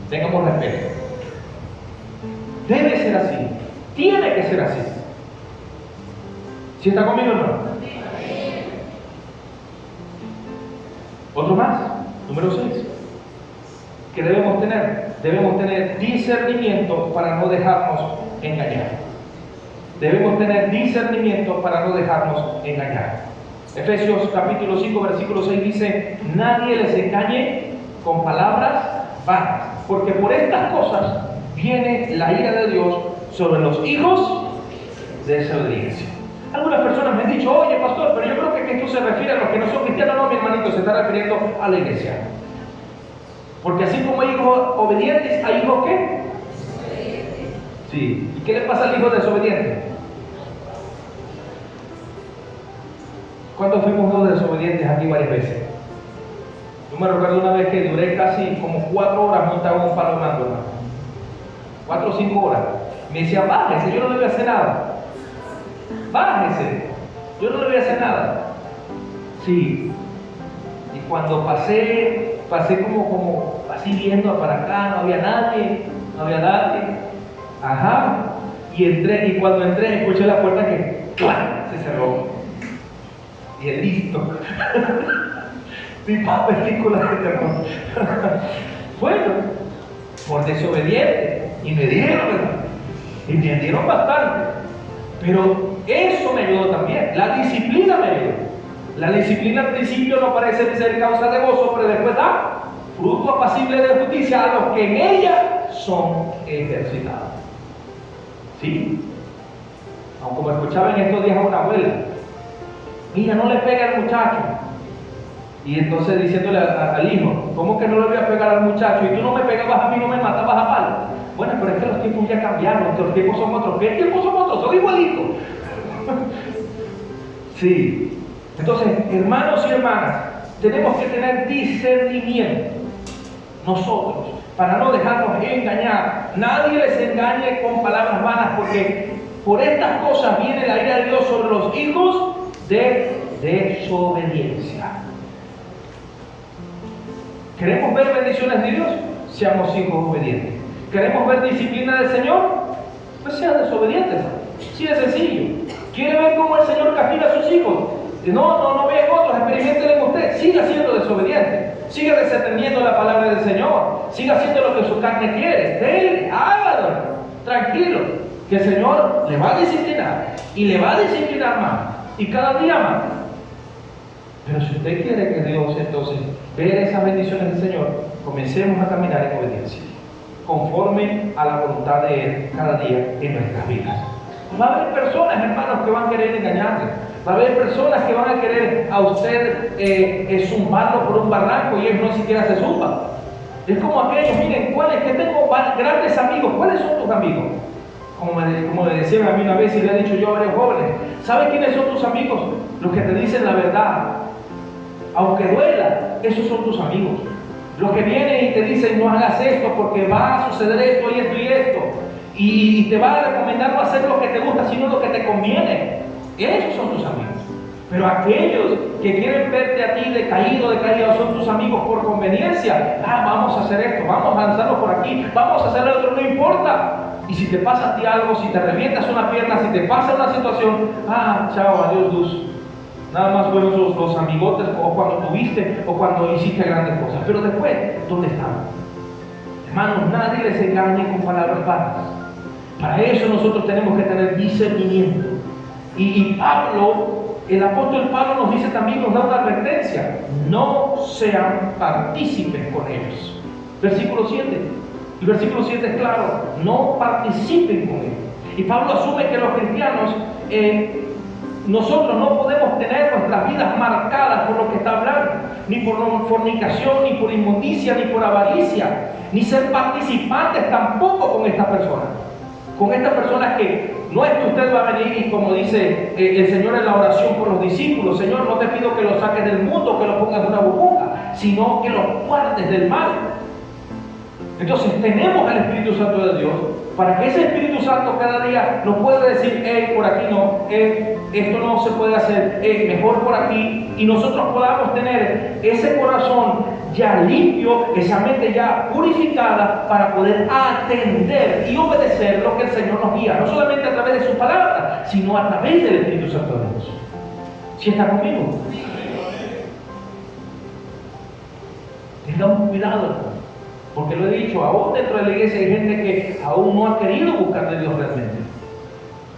Tengamos respeto. Debe ser así. Tiene que ser así. ¿Sí está conmigo, hermano? Otro más, número 6, que debemos tener discernimiento para no dejarnos engañar. Debemos tener discernimiento para no dejarnos engañar. Efesios capítulo 5, versículo 6 dice, nadie les engañe con palabras vanas, porque por estas cosas viene la ira de Dios sobre los hijos de desobediencia. Algunas personas me han dicho, oye pastor, pero yo creo que esto se refiere a los que no son cristianos. No, mi hermanito, se está refiriendo a la iglesia. Porque así como hay hijos obedientes, ¿hay hijos qué? Sí. ¿Y qué le pasa al hijo desobediente? ¿Cuántos fuimos hijos desobedientes aquí varias veces? Yo me recuerdo una vez que duré casi como 4 horas montado en un palo blanco, hermano. 4 o 5 horas. Me decía, bájese, yo no le voy a hacer nada. Bájese, yo no le voy a hacer nada. Sí. Y cuando pasé como así viendo para acá, no había nadie. no había nadie. Ajá. Y entré, y cuando entré escuché la puerta que ¡clac! Se cerró. Y es listo. Tipo película de terror. Bueno, por desobediente. Y me dieron, ¿verdad? Y me dieron bastante. Pero eso me ayudó también. La disciplina me ayudó. La disciplina al principio no parece ser causa de gozo, pero después da fruto apacible de justicia a los que en ella son ejercitados. ¿Sí? Aunque como escuchaba en estos días a una abuela, mira, no le pegue al muchacho. Y entonces diciéndole al hijo, ¿cómo que no le voy a pegar al muchacho? Y tú no me pegabas a mí, no me matabas a palo. Bueno, pero es que los tiempos ya cambiaron, los tiempos son otros. ¿Qué tiempos son otros? Son igualitos. Sí. Entonces, hermanos y hermanas, tenemos que tener discernimiento nosotros, para no dejarnos engañar. Nadie les engañe con palabras vanas, porque por estas cosas viene la ira de Dios sobre los hijos de desobediencia. ¿Queremos ver bendiciones de Dios? Seamos hijos obedientes. ¿Queremos ver disciplina del Señor? Pues sean desobedientes. Sí, es sencillo. ¿Quiere ver cómo el Señor castiga a sus hijos? No vean otros, experimentenlo en usted. Siga siendo desobediente. Siga desatendiendo la palabra del Señor. Siga haciendo lo que su carne quiere. Déle, hágalo. Tranquilo. Que el Señor le va a disciplinar. Y le va a disciplinar más. Y cada día más. Pero si usted quiere que Dios entonces vea esas bendiciones del Señor, comencemos a caminar en obediencia, conforme a la voluntad de Él cada día en nuestras vidas. Va a haber personas, hermanos, que van a querer engañarle. Va a haber personas que van a querer a usted zumbarlo por un barranco y ellos no siquiera se zumban. Es como aquellos, miren, ¿cuáles? Que tengo grandes amigos. ¿Cuáles son tus amigos? Como me decían a mí una vez y le he dicho yo a varios jóvenes, ¿sabes quiénes son tus amigos? Los que te dicen la verdad. Aunque duela, esos son tus amigos. Los que vienen y te dicen no hagas esto porque va a suceder esto y esto y esto. Y te va a recomendar no hacer lo que te gusta, sino lo que te conviene. Esos son tus amigos. Pero aquellos que quieren verte a ti decaído, son tus amigos por conveniencia. Vamos a hacer esto, vamos a lanzarlo por aquí, vamos a hacer lo otro, no importa. Y si te pasa a ti algo, si te revientas una pierna, si te pasa una situación, chao, adiós luz. Nada más fueron los amigotes, o cuando tuviste, o cuando hiciste grandes cosas. Pero después, ¿dónde están? Hermanos, nadie les engañe con palabras vanas. Para eso nosotros tenemos que tener discernimiento. Y Pablo, el apóstol Pablo nos dice también, nos da una advertencia: no sean partícipes con ellos. Versículo 7. El versículo 7 es claro: no participen con ellos. Y Pablo asume que los cristianos, nosotros no podemos tener nuestras vidas marcadas por lo que está hablando, ni por fornicación, ni por inmundicia, ni por avaricia, ni ser participantes tampoco con estas personas. Con estas personas que no es que usted va a venir y, como dice el Señor en la oración por los discípulos, Señor, no te pido que los saques del mundo, que los pongas en una burbuja, sino que los guardes del mal. Entonces tenemos al Espíritu Santo de Dios para que ese Espíritu Santo cada día nos pueda decir, por aquí no, esto no se puede hacer, mejor por aquí, y nosotros podamos tener ese corazón ya limpio, esa mente ya purificada para poder atender y obedecer lo que el Señor nos guía, no solamente a través de sus palabras, sino a través del Espíritu Santo de Dios. ¿Sí está conmigo? Tengamos cuidado, hermano. Porque lo he dicho, aún dentro de la iglesia hay gente que aún no ha querido buscar de Dios realmente.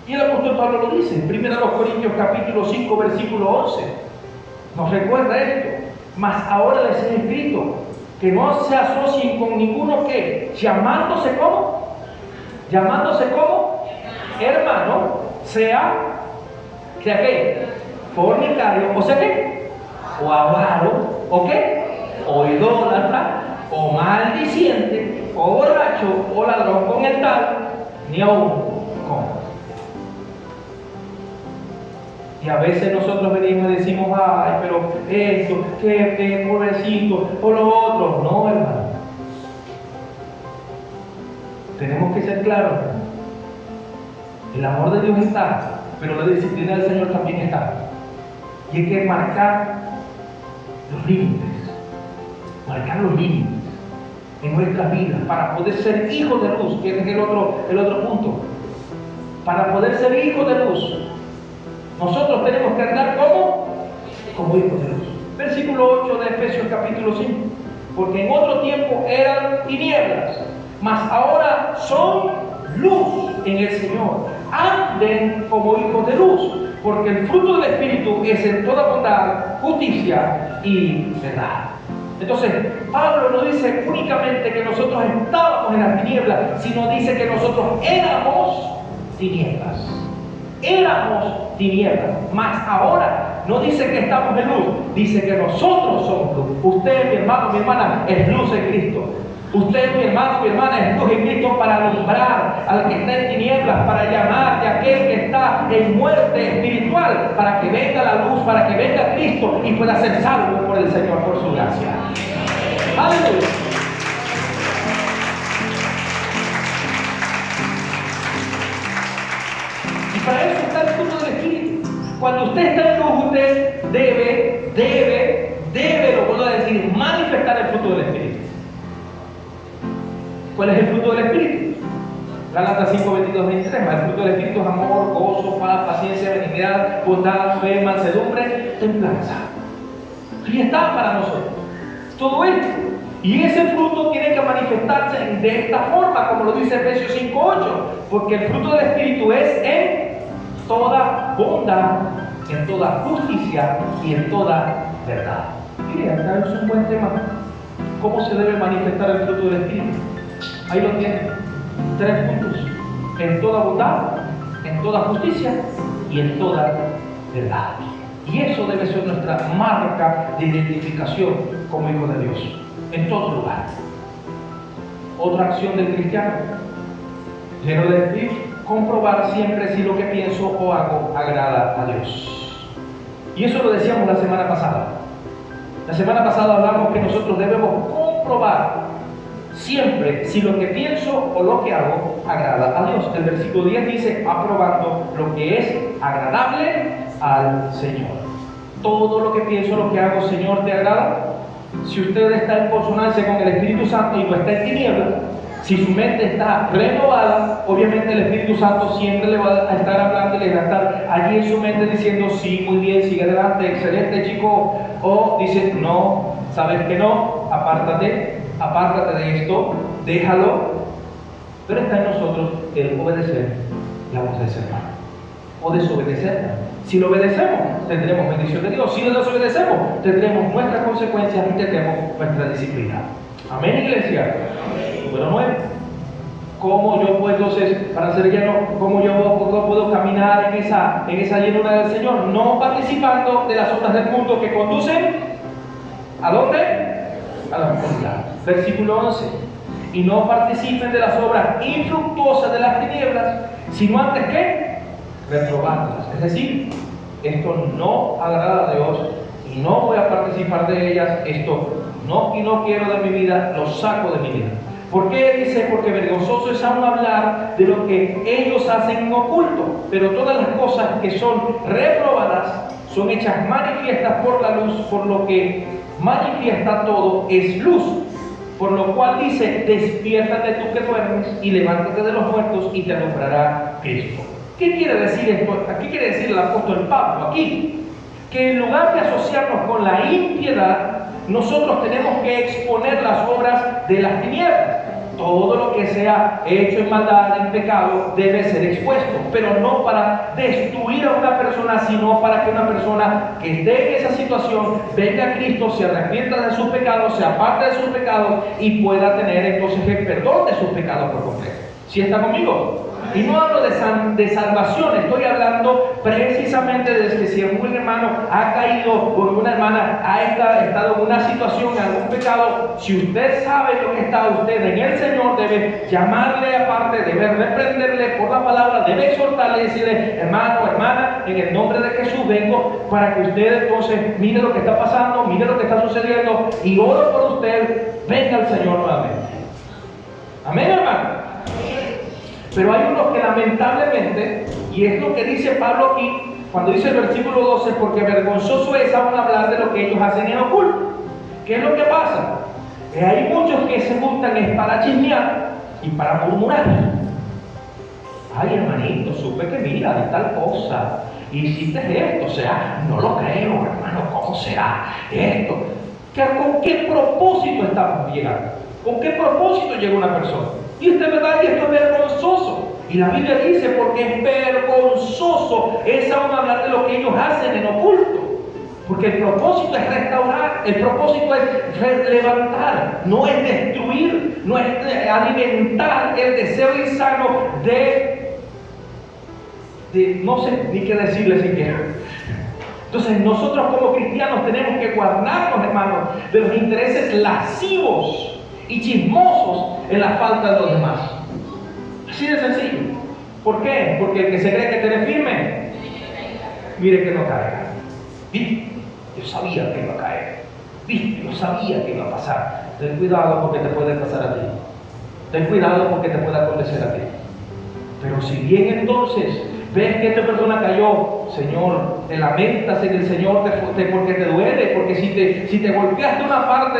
Y el apóstol Pablo lo dice, en 1 Corintios capítulo 5, versículo 11. Nos recuerda esto: mas ahora les he escrito que no se asocien con ninguno que, llamándose como hermano, sea qué, fornicario, o sea qué, o avaro, o qué, o idólatra, o maldiciente, o borracho, o ladrón con el tal, ni aún con. Y a veces nosotros venimos y decimos, pero esto, que pobrecito, o lo otro. No, hermano. Tenemos que ser claros. El amor de Dios está, pero la disciplina del Señor también está. Y hay que marcar los límites. Marcar los límites. en nuestras vidas para poder ser hijos de luz, que es el otro punto. Para poder ser hijos de luz, nosotros tenemos que andar como hijos de luz. Versículo 8 de Efesios capítulo 5. Porque en otro tiempo eran tinieblas, mas ahora son luz en el Señor. Anden como hijos de luz, porque el fruto del Espíritu es en toda bondad, justicia y verdad. Entonces, Pablo no dice únicamente que nosotros estábamos en las tinieblas, sino dice que nosotros éramos tinieblas. Éramos tinieblas, mas ahora no dice que estamos en luz, dice que nosotros somos luz. Usted, mi hermano, mi hermana, es luz en Cristo. Usted, mi hermano, mi hermana, es luz en Cristo para alumbrar al que está en tinieblas, para llamar a aquel que está en muerte espiritual, para que venga la luz, para que venga Cristo y pueda ser salvo por el Señor, por su gracia. ¡Aleluya! Y para eso está el fruto del Espíritu. Cuando usted está en luz, usted debe, lo puedo decir, manifestar el fruto del Espíritu. ¿Cuál es el fruto del Espíritu? Gálatas 5, 22, 23. El fruto del Espíritu es amor, gozo, paz, paciencia, benignidad, bondad, fe, mansedumbre, templanza. Y está para nosotros todo esto. Y ese fruto tiene que manifestarse de esta forma, como lo dice Efesios 5, 8. Porque el fruto del Espíritu es en toda bondad, en toda justicia y en toda verdad. Mire, acá es un buen tema. ¿Cómo se debe manifestar el fruto del Espíritu? Ahí lo tienen. 3 puntos. En toda bondad, en toda justicia y en toda verdad. Y eso debe ser nuestra marca de identificación como hijos de Dios. En todo lugar. Otra acción del cristiano. Lleno de Espíritu. Comprobar siempre si lo que pienso o hago agrada a Dios. Y eso lo decíamos la semana pasada. La semana pasada hablamos que nosotros debemos comprobar siempre si lo que pienso o lo que hago agrada a Dios. El versículo 10 dice, aprobando lo que es agradable al Señor. Todo lo que pienso, lo que hago, Señor, ¿te agrada? Si usted está en consonancia con el Espíritu Santo y no está en tinieblas, si su mente está renovada, obviamente el Espíritu Santo siempre le va a estar hablando y le va a estar allí en su mente diciendo, sí, muy bien, sigue adelante, excelente chico. O dice, no, sabes que no, apártate de esto, déjalo. Pero está en nosotros el obedecer la voz del Señor o desobedecerla. Si lo obedecemos, tendremos bendición de Dios. Si lo desobedecemos, tendremos nuestras consecuencias y tendremos nuestra disciplina. Amén, iglesia. Número 9. ¿Cómo yo puedo entonces, para ser lleno, cómo yo puedo caminar en esa llenura del Señor? No participando de las obras del mundo que conducen ¿a dónde? A la oscuridad. Versículo 11. Y no participen de las obras infructuosas de las tinieblas, sino antes que reprobándolas. Es decir, esto no agrada a Dios y no voy a participar de ellas. Esto no quiero de mi vida, lo saco de mi vida. ¿Por qué? Dice, porque vergonzoso es aún hablar de lo que ellos hacen en oculto, pero todas las cosas que son reprobadas son hechas manifiestas por la luz, por lo que manifiesta todo es luz. Por lo cual dice, despiértate tú que duermes y levántate de los muertos y te alumbrará Cristo. ¿Qué quiere decir esto? ¿Qué quiere decir el apóstol Pablo aquí? Que en lugar de asociarnos con la impiedad, nosotros tenemos que exponer las obras de las tinieblas. Todo lo que sea hecho en maldad, en pecado, debe ser expuesto, pero no para destruir a una persona, sino para que una persona que esté en esa situación venga a Cristo, se arrepienta de sus pecados, se aparte de sus pecados y pueda tener entonces el perdón de sus pecados por completo. ¿Sí está conmigo? Y no hablo de salvación, estoy hablando precisamente de que si algún hermano ha caído o una hermana ha estado en una situación, en algún pecado, si usted sabe lo que está usted en el Señor, debe llamarle aparte, debe reprenderle por la palabra, debe exhortarle y decirle, hermano, hermana, en el nombre de Jesús vengo para que usted entonces mire lo que está pasando, mire lo que está sucediendo y oro por usted, venga al Señor nuevamente. Amén, hermano. Pero hay unos que lamentablemente, y es lo que dice Pablo aquí, cuando dice el versículo 12, porque vergonzoso es aún hablar de lo que ellos hacen en oculto. ¿Qué es lo que pasa? Hay muchos que se juntan es para chismear y para murmurar. Ay, hermanito, supe que mira de tal cosa, hiciste esto, o sea, no lo creo, hermano, ¿cómo será esto? ¿Con qué propósito estamos llegando? ¿Con qué propósito llega una persona? Y esto es verdad, y esto es vergonzoso. Y la Biblia dice, porque es vergonzoso es aún hablar de lo que ellos hacen en oculto. Porque el propósito es restaurar, el propósito es levantar, no es destruir, no es alimentar el deseo insano de no sé ni qué decirle siquiera. Entonces nosotros como cristianos tenemos que guardarnos, hermanos, de los intereses lascivos y chismosos en la falta de los demás. Así de sencillo. ¿Por qué? Porque el que se cree que tiene firme, mire que no caiga. ¿Viste? Yo sabía que iba a caer. ¿Viste? Yo sabía que iba a pasar. Ten cuidado porque te puede pasar a ti. Ten cuidado porque te puede acontecer a ti. Pero si bien entonces ves que esta persona cayó, Señor, te lamentas en el Señor porque te duele, porque si te golpeaste una parte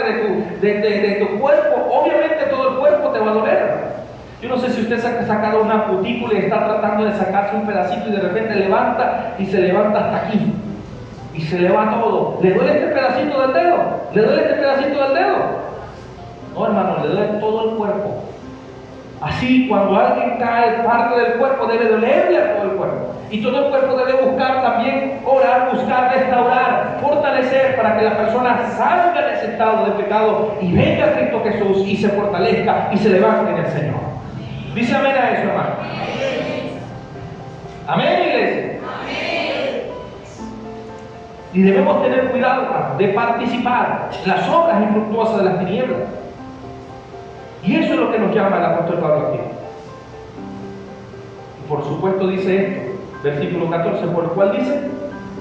de tu cuerpo, obviamente todo el cuerpo te va a doler. Yo no sé si usted se ha sacado una cutícula y está tratando de sacarse un pedacito y de repente levanta y se levanta hasta aquí. Y se le va todo. ¿Le duele este pedacito del dedo? ¿Le duele este pedacito del dedo? No, hermano, le duele todo el cuerpo. Así, cuando alguien cae parte del cuerpo, debe dolerle a todo el cuerpo. Y todo el cuerpo debe buscar también orar, buscar restaurar, fortalecer para que la persona salga de ese estado de pecado y venga a Cristo Jesús y se fortalezca y se levante en el Señor. Dice amén a eso, hermano. Amén, iglesia. Y debemos tener cuidado, hermano, de participar en las obras infructuosas de las tinieblas. Y eso es lo que nos llama el apóstol Pablo aquí. Y por supuesto dice esto, versículo 14, por el cual dice,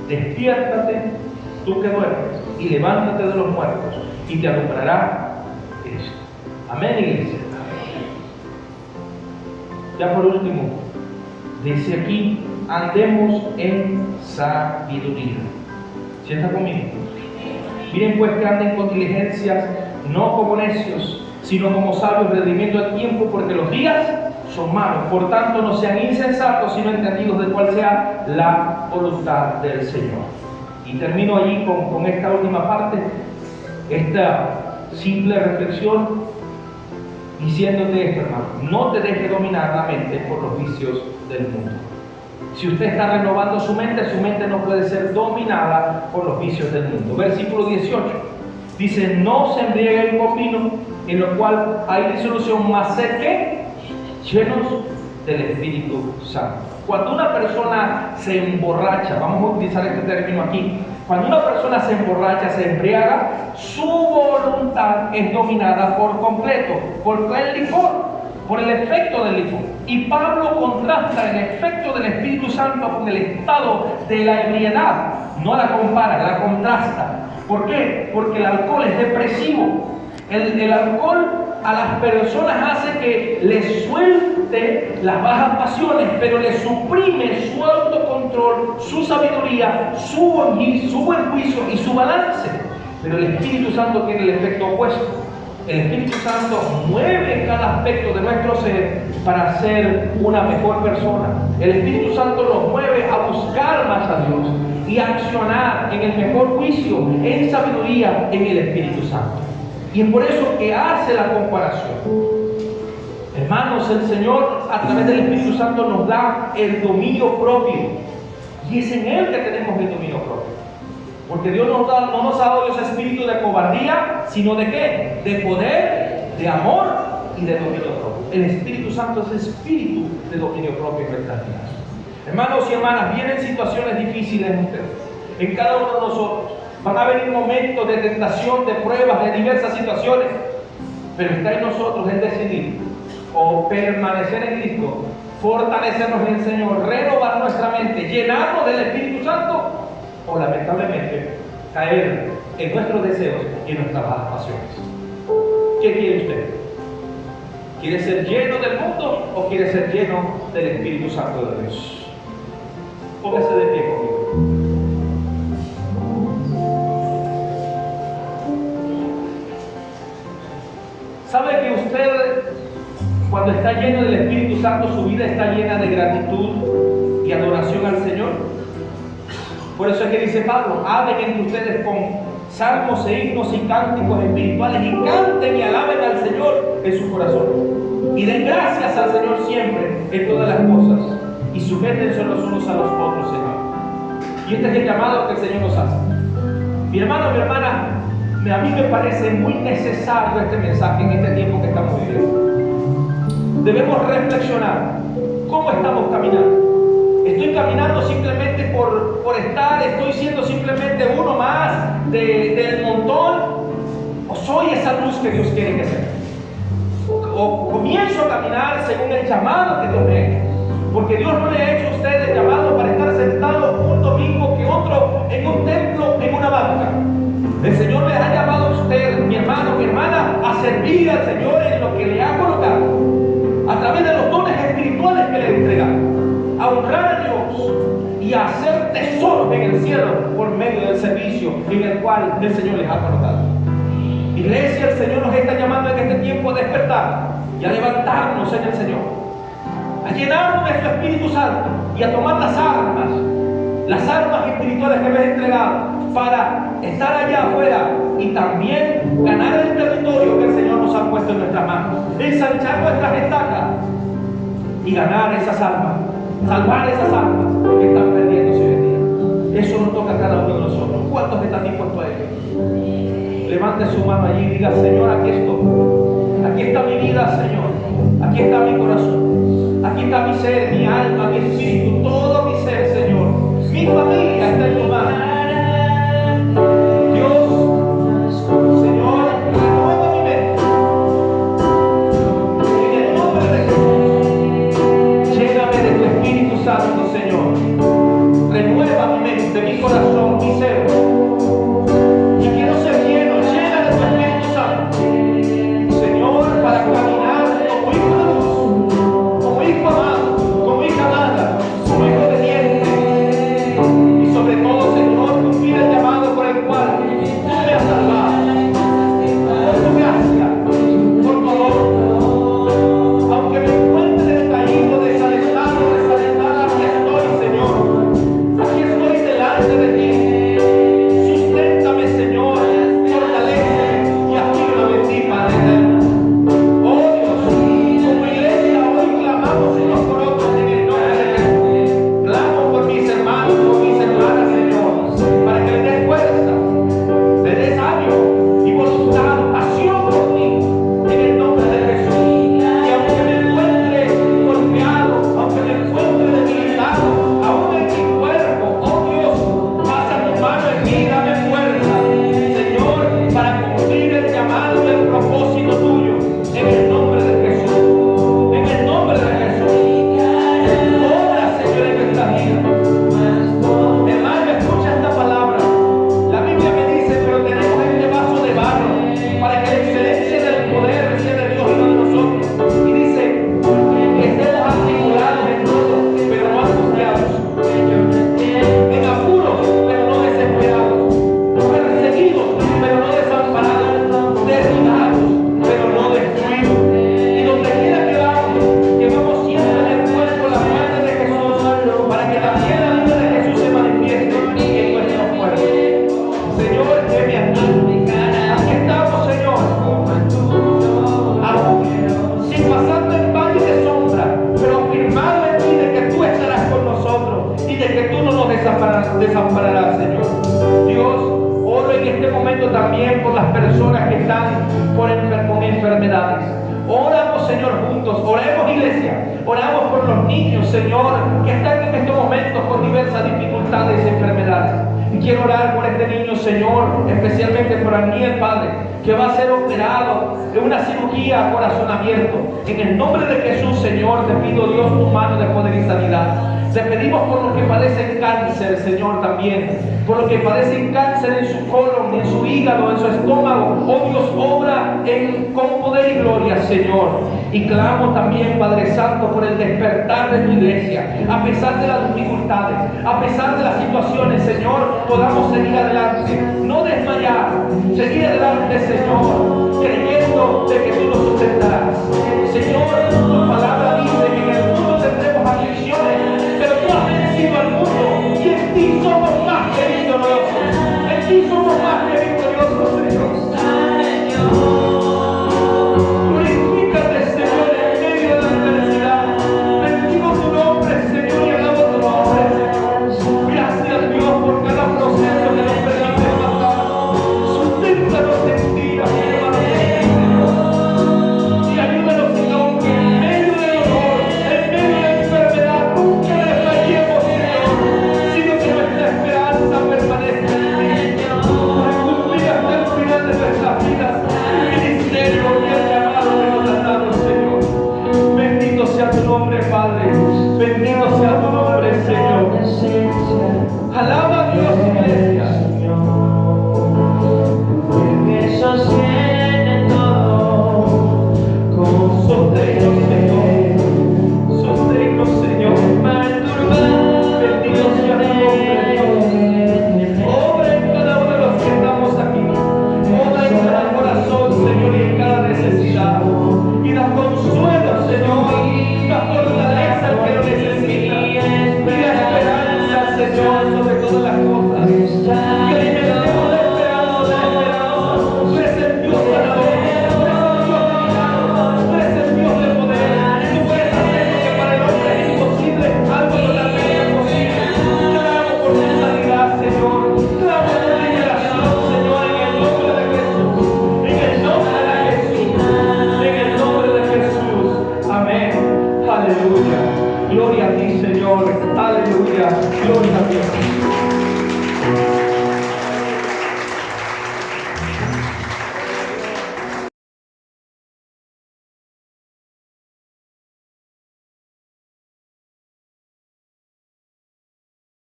despiértate tú que duermes y levántate de los muertos y te alumbrará Cristo. Amén, iglesia. Ya por último, dice aquí, andemos en sabiduría. ¿Sí está conmigo? Miren pues que anden con diligencias, no como necios, sino como sabios, redimiendo el tiempo, porque los días son malos. Por tanto, no sean insensatos, sino entendidos de cuál sea la voluntad del Señor. Y termino allí con esta última parte, esta simple reflexión, diciéndote esto, hermano: no te dejes dominar la mente por los vicios del mundo. Si usted está renovando su mente no puede ser dominada por los vicios del mundo. Versículo 18 dice: no se embriaguen con vino, en lo cual hay disolución, mas sed que llenos del Espíritu Santo. Cuando una persona se emborracha, vamos a utilizar este término aquí, cuando una persona se emborracha, se embriaga, su voluntad es dominada por completo por el licor, por el efecto del licor. Y Pablo contrasta el efecto del Espíritu Santo con el estado de la ebriedad. No la compara, la contrasta. ¿Por qué? Porque el alcohol es depresivo. El alcohol a las personas hace que les suelte las bajas pasiones, pero les suprime su autocontrol, su sabiduría, su buen juicio y su balance. Pero el Espíritu Santo tiene el efecto opuesto. El Espíritu Santo mueve cada aspecto de nuestro ser para ser una mejor persona. El Espíritu Santo nos mueve a buscar más a Dios y a accionar en el mejor juicio, en sabiduría, en el Espíritu Santo. Y es por eso que hace la comparación. Hermanos, el Señor a través del Espíritu Santo nos da el dominio propio. Y es en Él que tenemos el dominio propio. Porque Dios no nos ha dado ese espíritu de cobardía, sino de ¿qué? De poder, de amor y de dominio propio. El Espíritu Santo es espíritu de dominio propio en nuestras vidas. Hermanos y hermanas, vienen situaciones difíciles en ustedes, en cada uno de nosotros. Van a venir momentos de tentación, de pruebas, de diversas situaciones. Pero está en nosotros el decidir o permanecer en Cristo, fortalecernos en el Señor, renovar nuestra mente, llenarnos del Espíritu Santo, o lamentablemente caer en nuestros deseos y en nuestras bajas pasiones. ¿Qué quiere usted? ¿Quiere ser lleno del mundo o quiere ser lleno del Espíritu Santo de Dios? Póngase de pie conmigo. ¿Sabe que usted, cuando está lleno del Espíritu Santo, su vida está llena de gratitud y adoración al Señor? Por eso es que dice Pablo: hablen entre ustedes con salmos e himnos y cánticos espirituales, y canten y alaben al Señor en su corazón, y den gracias al Señor siempre en todas las cosas, y sujétense los unos a los otros, Señor. Y este es el llamado que el Señor nos hace. Mi hermano, mi hermana, a mí me parece muy necesario este mensaje en este tiempo que estamos viviendo. Debemos reflexionar cómo estamos caminando. ¿Estoy caminando simplemente por estar? ¿Estoy siendo simplemente uno más del montón? ¿O soy esa luz que Dios quiere que sea? ¿O comienzo a caminar según el llamado que Dios me ha hecho? Porque Dios no le ha hecho a usted el llamado para estar sentado un domingo que otro en un templo, en una banca. El Señor le ha llamado a usted, mi hermano, mi hermana, a servir al Señor en lo que le ha colocado, a través de los dones espirituales que le ha entregado, a honrar a Dios y a hacer tesoros en el cielo por medio del servicio en el cual el Señor les ha colocado. Iglesia, el Señor nos está llamando en este tiempo a despertar y a levantarnos en el Señor, a llenarnos de su Espíritu Santo y a tomar las armas espirituales que me ha entregado para estar allá afuera y también ganar el territorio que el Señor nos ha puesto en nuestras manos, ensanchar nuestras estacas y ganar esas almas, salvar esas almas que están perdiéndose hoy en día. Eso nos toca a cada uno de nosotros. ¿Cuántos están dispuestos a ello? Levante su mano allí y diga: Señor, aquí estoy. Aquí está mi vida, Señor. Aquí está mi corazón. Aquí está mi ser, mi alma, mi espíritu, todo mi ser, Señor. Mi familia está en tu mano. Dios, Señor, renueva mi mente. En el nombre de Jesús, lléname de tu Espíritu Santo, Señor. Renueva mi mente, mi corazón, mi ser. Y quiero ser lleno de tu Espíritu Santo, Señor, para caminar como hijo de Dios, como hijo amado, como hija amada, como hijo obediente. Y sobre todo, Señor, cumplir el llamado por el cual tú me has salvado. Por tu gracia, por tu amor. Aunque me encuentre caído, desalentado, desalentada, aquí estoy, Señor. Aquí estoy delante de ti. Susténtame, Señor. Fortaléceme y afírmame en ti, Padre eterno. Oh Dios, como iglesia hoy clamamos unos por otros en el nombre de Jesús. Clamo por mis hermanos, por mis hermanas, Señor, para que les des fuerza, les des ánimo y voluntad, pasión por ti, en el nombre de Jesús. Y aunque me encuentre golpeado, aunque me encuentre debilitado, aún en mi cuerpo, oh Dios, pasa tu mano en mí, dame fuerza, Señor, para cumplir el llamado y el propósito tuyo, en el nombre de Jesús. En el nombre de Jesús. Obra, Señor, en nuestra vida. Hermano, escucha esta palabra. La Biblia me dice: pero tenemos este vaso de barro para que la excelencia del poder sea de Dios y no de nosotros. Y dice: que estemos atribulados en todo, pero no angustiados, en apuros, pero no desesperados, perseguidos, pero no desamparados, derribados, pero no destruidos. Y donde quiera que vamos, llevamos siempre en el cuerpo la muerte de Jesús, para que también la vida de Jesús se manifieste en nuestros cuerpos. Señor, heme aquí. Aquí estamos, Señor, aún sin pasar del valle de sombra, pero afirmado en ti de que tú estarás con nosotros y de que tú no nos desampararás, Señor. Dios, oro en este momento también por las personas que están con enfermedades. Oramos, Señor, juntos. Oremos, iglesia. Oramos por los niños, Señor, que están en estos momentos con diversas dificultades y enfermedades. Y quiero orar por este niño, Señor, especialmente por Aniel, Padre, que va a ser operado en una cirugía a corazón abierto. En el nombre de Jesús, Señor, te pido, Dios, tu mano de poder y sanidad. Te pedimos por los que padecen cáncer, Señor, también. Por los que padecen cáncer en su colon, en su hígado, en su estómago. Oh Dios, obra con poder y gloria, Señor. Y clamo también, Padre Santo, por el despertar de tu iglesia. A pesar de las dificultades, a pesar de las situaciones, Señor, podamos seguir adelante. No desmayar. Seguir adelante, Señor. Creyendo confiando de que tú nos sustentarás. Señor, tu palabra